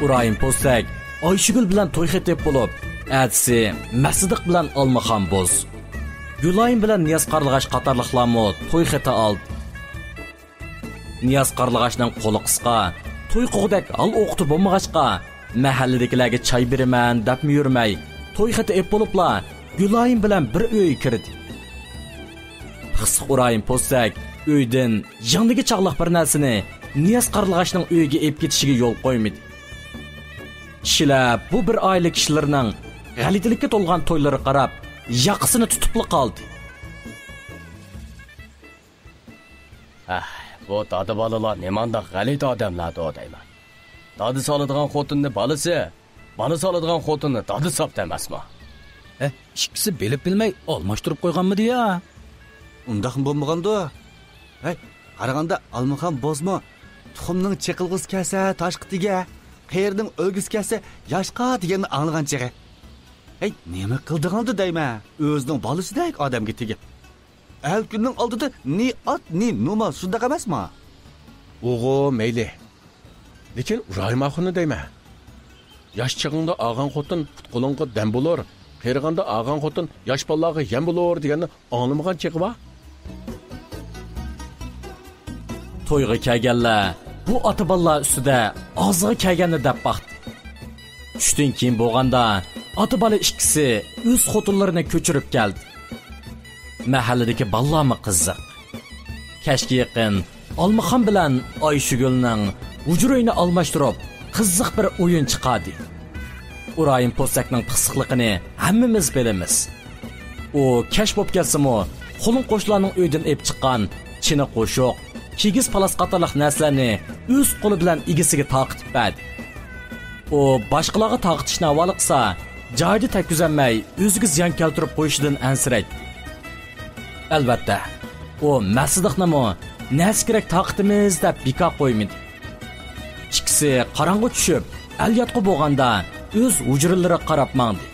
Urayim Postak Ayşigul bilan to'y xetib bo'lib, atsi Masidiq bilan Almaxon bo'z. Gulayim bilan Niyaz Qarlag'ash qatorliqlarmi to'y xeti oldi. Niyaz Qarlag'ashning qo'li qisqa, to'y qo'g'dak al o'qiti bo'lmag'achqa, mahalladagilarga choy beraman deb yurmay, to'y xeti ep bo'libla Gulayim bilan bir uyga kirdi. Qisq Urayim Postak uydan yangiga chaqliq bir narsani Niyaz Qarlag'ashning uyiga ep ketishiga yo'l qo'ymadi. Kishilar bu bir oila kishilarining g'alatilikka to'lgan to'ylari qarab, yaqasini tutib qoldi. Bu dadi balalar nemanda g'alati odamlardi deyman. Dadi soladigan xotinni balasi, bala soladigan xotinni dadi sopdi emasmi? İkisi bilib bilmay almashtirib qo'yganmidi ya? Undaq bo'lmaganda. Qaraganda Almaxon bozma tuxumning chiqilg'is kelsa tashqitiga, qayerning o'lgis kelsa yoshqa deganni anglagan chig'i. Nima qildigandi deyman? O'zining balasidek odamga tegib. Al kunning oldida ni ot ni numa shunday emasmi? O'g'o mayli. Lekin Urayim axuni deyman. Yosh chig'ingda olgan xotin qo'lingga dam bo'lar, qayriganda olgan xotin yosh bolalarga yem bo'lar deganni anglamagan chig'i bor. To'yga kelganlar bu ota-bolalar ustida og'ziga kelganini deb baxtdi. Tushdan keyin bo'lganda ota-bola ikkisi o'z xotinlarini ko'chirib keldi. Mahalladagi bolalarmi qiziq. Kashga yaqin Almaxon bilan Ayshigulning hujrayni almashtirib qiziq bir o'yin chiqadi. Urayim Postakning pisiqligini hammamiz bilamiz. U kash bo'lib kelsa-mu, xulun qo'shlarning uydan ep chiqqan chini qo'shuq, kigiz palas qatorliq narsalarni o'z qo'li bilan egasiga taqitib berdi. U boshqalarga taqitishni havol qilsa, joyida takkuzanmay o'ziga ziyon keltirib qo'yishidan ansiraydi. Albatta, u masjidiqnimi nas kerak taqitimiz deb bika qo'ymadi. Ikkisi qorong'i tushib, alyotqa bo'lganda o'z hujralariga qarab mangdi.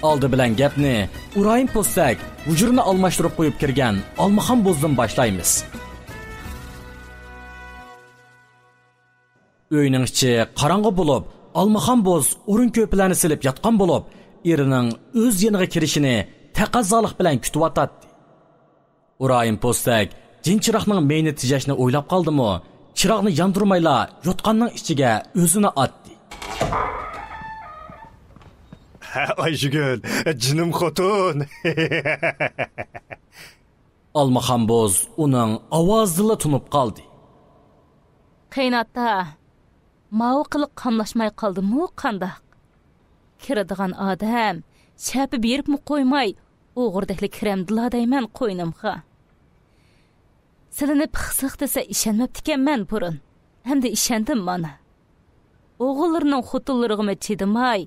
Oldi bilan gapni Urayim Postak hujrini almashtirib qo'yib kirgan Almaxon bozdan boshlaymiz. Uyning ichi qorong'i bo'lib, Almaxon boz o'rin ko'plarni silib yotgan bo'lib, erining o'z yeniga kirishini taqozolik bilan kutib o'tadi. Urayim Postak jinchiroqning meyni tijashni o'ylab qoldimi, chiroqni yondirmayla yotqanning ichiga o'zini otdi. Ayşegül, canım xotun. Almaxon boz uning ovozini tunib qoldi. Qaynotda ma'u qilib qamlashmay qoldi-mu qandaq? Kiradigan odam shapi beribmi qo'ymay, o'g'irlikli kiramdila deyman qo'ynimga. Silinib xisiq desa ishonmabdikanman burun. Hamda ishondim mana. O'g'illarning xotinlariga chidamay,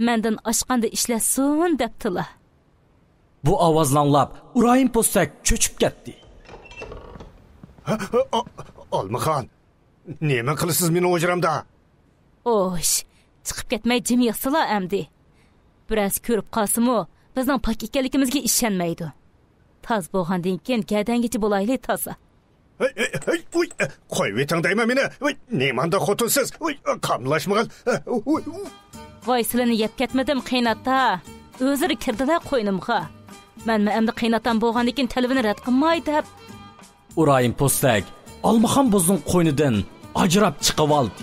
mendan oshqanda ishlasin debtila. Bu ovozlanlab Urayim Postak cho'chib ketdi. Almaxon, nima qilasiz meni o'jiramda? Osh, chiqib ketmay jim yasila amdi. Biroz ko'rib qolsimi, bizning pak ekanligimizga ishonmaydi. Taz bo'lgandan keyin gadangacha bo'layli toza. Qo'yib eting deyman meni. Nemanda xotinsiz? Qamlashmagan. Voy silini yeb ketmadim qaynotda. O'zlari kirdilar qo'ynimga. Menmi endi qaynotam bo'lgandan keyin talabini rad qilmay deb. Urayim Postak Almaxon bozning qo'ynidan ajrab chiqib oldi.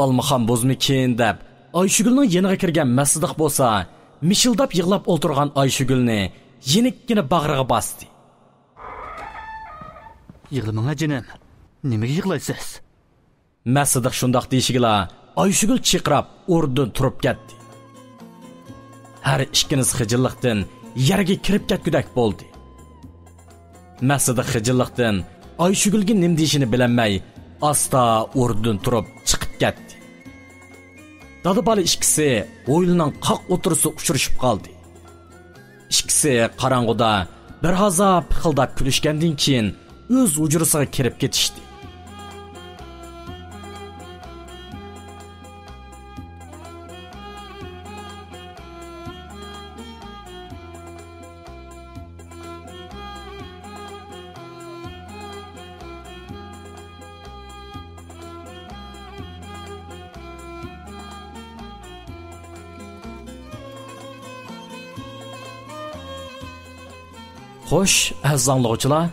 Almaxon bozmikin deb Ayşegülning yeniga kirgan masjidiq bo'lsa, mishildab yig'lab o'tirgan Ayşegülni yenikkina bag'riga bosdi. Yig'lamang jinim. Nimaga yig'laysiz? Masjidiq shundoq deyishigila Ayşegül chiqrab o'rnidan turib ketdi. Har ikkiniz xijillikdan yerga kirib ketgudak bo'ldi. Masjidiq xijillikdan Ayşegülga nim deyishini bilinmay, asta o'rnidan turib chiqib ketdi. Dada bola ikkisi o'ylining qoq o'tirisi uchrashib qoldi. Ikkisi qorong'uda bir haza piqildab kulishgandan keyin o'z hujrasiga kirib ketishdi. Xo'sh, azonlovchilar,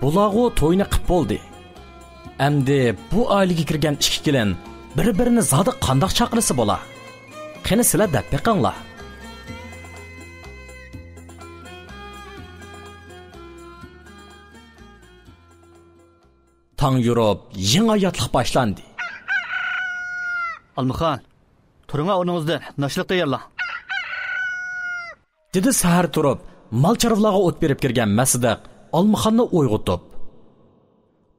bularga to'yni qilib bo'ldi. Endi bu oilaga kirgan ikki kelin bir-birini zodi qandoq chaqirsa bo'la? Qani sizlar deb beqinglar. Tang yurib, yangi hayotlik boshlandi. Almaxon, turinga o'rningizdan nashliq tayyorlang. Dedi sahar turib, mal charvlarga o't berib kirgan Masdiq Almaxonni uyg'otib.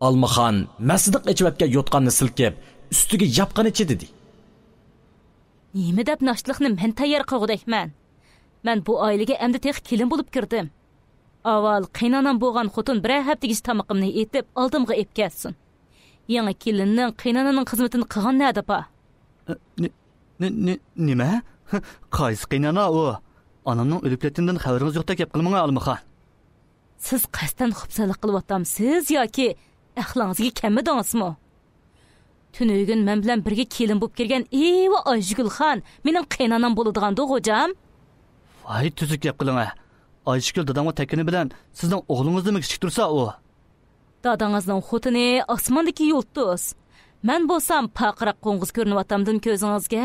Almaxon Masdiq ichvatga yotganni silkib, ustiga yapqanicha dedi. Nima deb nashliqni men tayyor qilgudayman? Men bu oilaga endi tex kelin bo'lib kirdim. Avval qaynonam bo'lgan xotin bir haftaga tamoqimni etib, oldimga ep ketsin. Yangi kelinning qaynonamning xizmatini qilgan nada-pa? Nima? Qaysi qaynona o? Anamning o'lib ketgandan xabaringiz yo'qda gap qilmang Almaxon. Siz qasdan xubsalik qilyapsizmi yoki axlingizga kamidingizmi? Tünügün men bilan birga kelin bo'lib kelgan Eva Ayşgülxon mening qaynonam bo'ladigan-da hocam. Voy tuzuk gap qiling. Ayşgül dadamga tekini bilan sizning o'g'lingizni kichik tursa u. Dadangizning xotini osmondagi yulduz. Men bo'lsam paqiraq qo'ng'iz ko'rinyaptamdim ko'zingizga.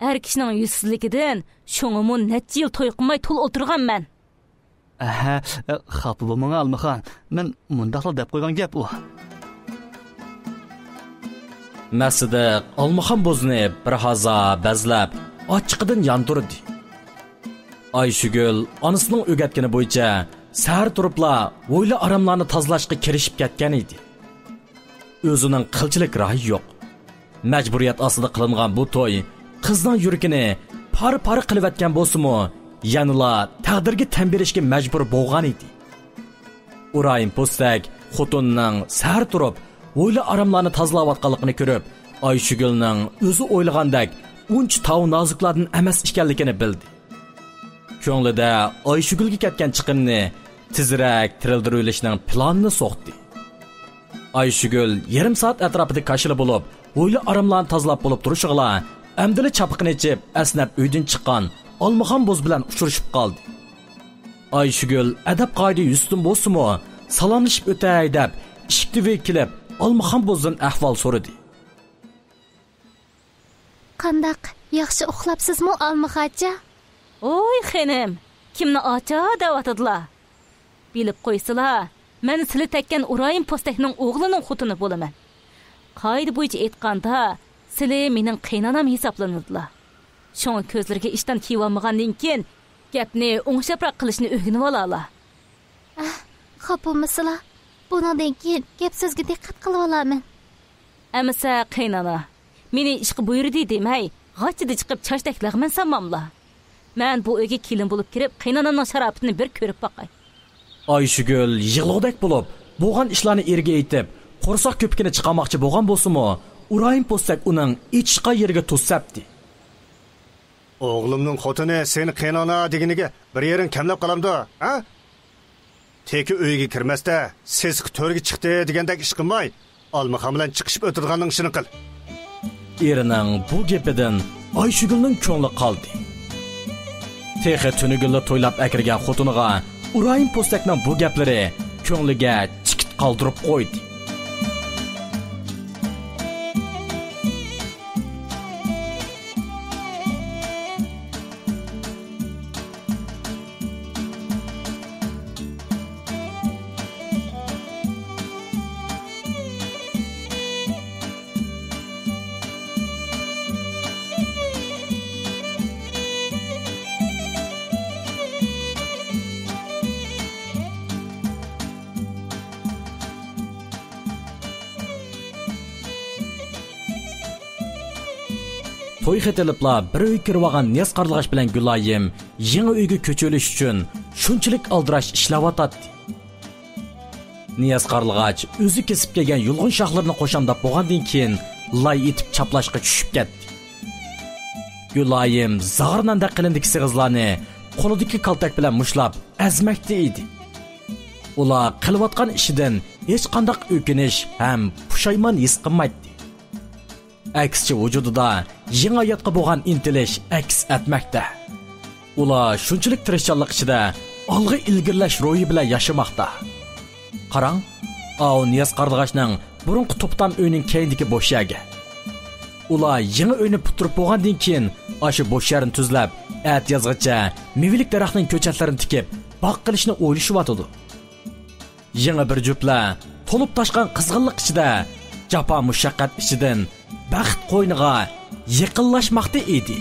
Her kishining yuzsizligidan sho'ng'imun necha yil to'y qilmay tul o'tirganman. Aha, xafa bo'lmang Almaxon. Men mundaqla deb qo'ygan gap u. Masida Almaxon bo'zni bir haza bazlab, ochiqidan yondirdi. Ayşugül onasining o'rgatgani bo'yicha sahar turibla o'yli aramlarni tozalashga kirishib ketgan edi. O'zining qilchilik rahi yo'q. Majburiyat ostida qilingan bu to'y qizning yuragini par qilayotgan bo'lsa-mu, yanila taqdirga tan berishga majbur bo'lgan edi. Urayim postak xotinning sahar turib o'yli aramlarni tozalayotganligini ko'rib, Ayşugülning o'zi o'ylagandek uncha tav nozuklardan emas ekanligini bildi. Ko'nglida Ayşugülga ketgan chiqimni tezroq tirildirilishning planini so'qdi. Ayşugül yarim soat atrofida kashila bo'lib, o'yli aramlarni tozalab bo'lib turishig'la, amdili chapiqini ichib, asnab uydan chiqqan Almaxon bo'z bilan uchrashib qoldi. Ayşugül adab qoida yustin bo'lsa-mu, salomlashib o'tay deb ishiktiga kelib, Almaxon bo'zdan ahvol so'radi. Qandaq, yaxshi uxlabsizmi Almaxoncha? Oy xenim, kimni acha da'vatadilar? Bilib qo'ysizlar, men sizlar tekkan Urayim postakning o'g'lining xotini bo'laman. Qoida bo'yicha aytganda, sizlar mening qaynonam hisoblanadilar. Sho'ng ko'zlariga ishdan kiyolmagandan keyin gapni o'ngshaproq qilishni o'rganib olala. Xafamasizlar? Bundan keyin gap so'zga diqqat qilib olaman. Amsa qaynona, meni ishga buyurdi demay, g'achida chiqib chashtaklag'man sanmamla. Men bu uyga kelin bo'lib kirib, qaynonamning sharofini bir ko'rib boqay. Ayşugül yig'loqdak bo'lib, bo'lgan ishlarni erga aytib, qo'rsoq ko'pkini chiqarmoqchi bo'lgan bo'lsa-mu, Urayim postak uning ichqa yeriga to'sabdi. O'g'limning xotini seni qaynona deginiga bir yerin kamlab qolamdi, ha? Teki uyga kirmasda, sesq to'rga chiqdi degandek ish qilmay, Almaxon bilan chiqishib o'tirganning ishini qil. Erining bu gapidan Ayşugülning ko'ngli qoldi. Texi tunugilla to'ylab akirgan xotiniga Urayim postakning bu gaplari ko'ngliga chikit qoldirib qo'ydi. To'y xetilibla bir uy kirib Niyaz Qarlag'ach bilan Gulayim yangi uyga ko'chilish uchun shunchalik aldirash ishlayotdi. Niyaz Qarlag'ach o'zi kesib kelgan yulg'un shoxlarni qo'shamdab bo'lgandan keyin lay etib chaplashga tushib ketdi. Gulayim zag'irnanda qilindiki sig'izlarni qo'lidagi kaltak bilan mushlab azmakda edi. Ular qilayotgan ishidan hech qanday o'kinish ham pushaymon his qilmaydi. Aksicha vujudida yangi hayotga bo'lgan intilish aks etmoqda. Ular shunchalik tirishchanlik ichida olg'a ilgirlash ro'yi bilan yashamoqda. Qarang, Niyaz Qarlag'achning burunqi to'ptam uyning keyindagi bo'sh yerga. Ular yangi uyni puturib bo'lgandan keyin o'sha bo'sh yerni tuzlab, at yozgacha mevilik daraxtning ko'chatlarini tikib, bog' qilishni o'ylashyapti. Yangi bir juftlar to'lib toshgan qizg'inlik ichida, jafo mushaqqat ichidan baxt qo'yniga yaqinlashmoqda edi.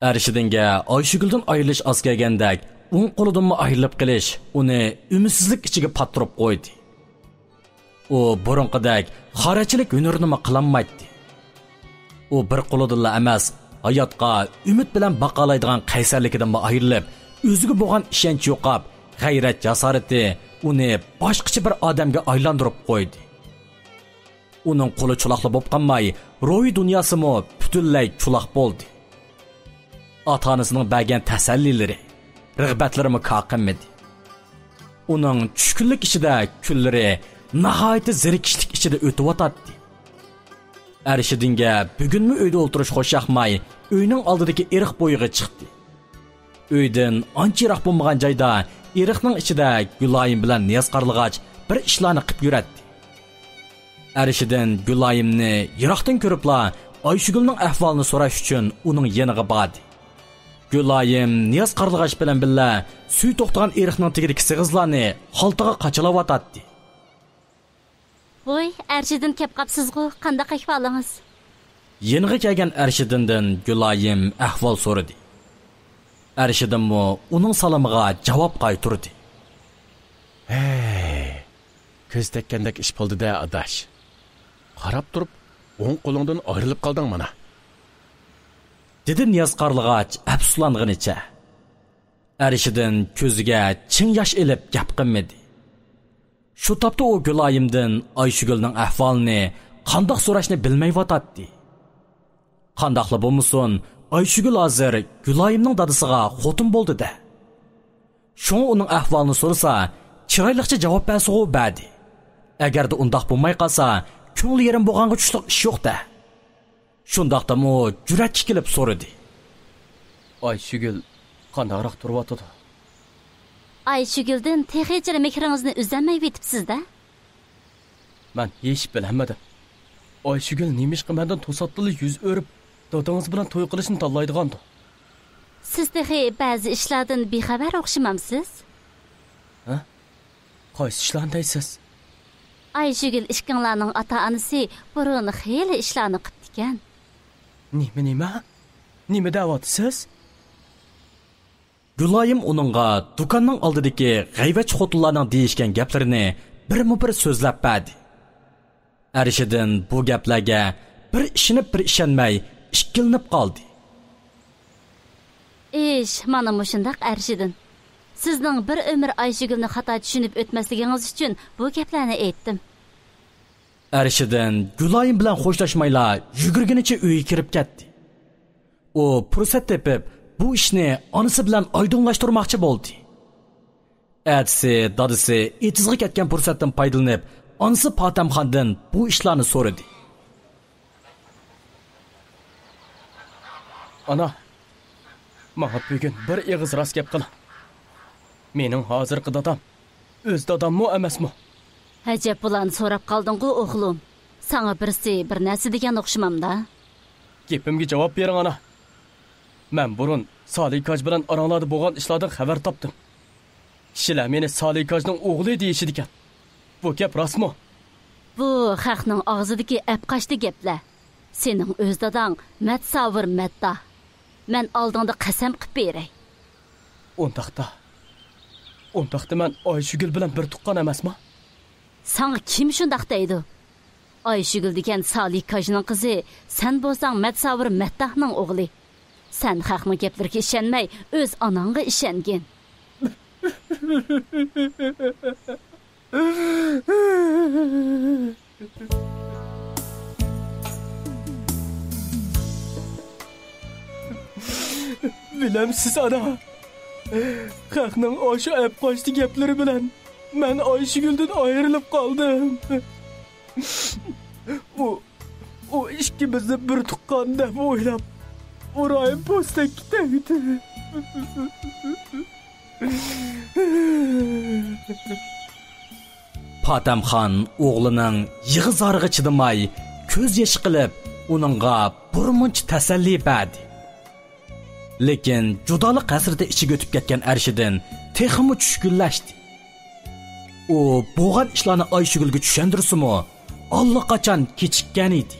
Arshidinga Ayşugüldan ayrilish oz kelgandek, o'ng qo'lidanmi ayrilib qilish uni umidsizlik ichiga patirib qo'ydi. U burunqidek xarachilik hunarini qilolmaydi. U bir qo'lidan emas, hayotga umid bilan baqalaydigan qaysarligidan ayrilib, o'ziga bo'lgan ishonch yo'qab, g'ayrat jasorati uni boshqacha bir odamga aylantirib qo'ydi. Uning qo'li chulaqli bo'lib qolmay, ruhiy dunyosimi butunlay chulaq bo'ldi. Ota-onasining bergan tasallilari, rag'batlarimi qaqinmadi. Uning tushkunlik ichida kunlari nihoyat zerikishlik ichida o'tib o'tadi. Arshidinga bugunmi uyda o'tirish xo'shaqmay, uyning oldidagi eriq bo'yiga chiqdi. Uydan ancha yiroq bo'lmagan joyda eriqning ichida Gulayim bilan Niyoz Qarlig'ach bir ishlarni qilib yuradi. Arishidan Gulayimni yiroqdan ko'ribla Ayshugulning ahvolini so'rash uchun uning yoniga bordi. Gulayim Niyoz Qarlig'ach bilan birga suv to'xtagan eriqning tagidagi sig'izlarni xaltaga qachilayotdi. Voy, Arshidin kep qapsizg'u, qanday ahvolingiz? Yeniga kelgan Arshidindan Gulayim ahvol so'radi. Arshidinmi uning salamiga javob qaytardi. Hey, ko'z tekkandek ish bo'ldi-da, adash. Qarab turib, o'ng qo'lingdan ayrilib qolding mana. Dedi Niyoz Qarlig'ach afsuslanganicha. Arshidin ko'ziga chin yosh elib gap qilmadi. Shu topda o Gulayimdan Ayshugulning ahvolini qandoq so'rashni bilmay yotadi. Qandoqli bo'lmasin, Ayshugul hozir Gulayimning dadasiga xotin bo'ldi-da. Sho'ng uning ahvolini so'rasa, chiroyliqcha javob bersa-ku berdi. Agarda undoq bo'lmay qolsa, ko'ngli yerim bo'lganga tushliq ish yo'q-da. Shundaqdami jur'at kelib so'radi. Ayshugul qandoqroq turibdi? Ayshuguldan texnichalik mehringizni uzamay yetibsiz-da? Men hech bilmadim. Ayshugul nemishqa mendan to'satlik yuz o'rib, dadangiz bilan to'y qilishni tanlaydigandi. Siz texi ba'zi ishlardan bexabar o'xshamamsiz? Ha? Qaysi ishlarni deysiz? Ayshugul ishqinglarning ota-onasi burun xeyli ishlarni qildi ekan. Nima da'votsiz? Gulayim uningga do'konning oldidagi g'ayvat xotinlarning deyishgan gaplarini bir so'zlab berdi. Arshidin bu gaplarga bir ishinib bir ishonmay ishkilinib qoldi. Mana mushundaq Arshidin. Sizning bir umr Ayshugulni xato tushunib o'tmasligingiz uchun bu gaplarni aytdim. Arshidin Gulayim bilan xo'shlashmayla yugurgunicha uyga kirib ketdi. U fursat tepib bu ishni onasi bilan oydinlashtirmoqchi bo'ldi. Atsi, dadasi etizga ketgan fursatdan foydalanib, onasi Potamxondan bu ishlarni so'radi. Ana, menga bugun bir ig'iz rost gap qil. Mening hozirgi dadam o'z dadammi emasmi? Hajab bilan so'rab qolding-ku o'g'lim. Sana birsi bir narsa degan o'xshamamda. Gapimga javob bering ana. Men burun Salikaj bilan aranglarda bo'lgan ishlardan xabar topdim. Kishilar meni Salikajning o'g'li deyishdi ekan. Bu gap rostmi? Bu xalqning og'zidagi apqashli gaplar. Sening o'z dadang Matsavir Matta. Men oldingda qasam qilib beray. Undaqda men Ayshugul bilan bir tuqqan emasmi? Sana kim shundaq deydi? Ayshugul degan Salikajning qizi, sen bo'lsang Matsavir Mattahning o'g'li. Sen xalqning gaplariga ishonmay, o'z onangga ishongin. Bilamsiz ana. Xalqning o'sha apqochdi gaplari bilan men Ayshuguldan ayrilib qoldim. U ikkimizni bir tuqqan deb o'ylab Urayim postakka tegdi. Potamxon o'g'lining yig'i-zarig'i chidamay, ko'z yosh qilib, uningga burmunch tasalli berdi. Lekin judolik qasrida ichiga o'tib ketgan Arshidin texmi tushkunlashdi. U bo'lgan ishlarni Ayshugulga tushundirsimi, allaqachon kechikkan edi.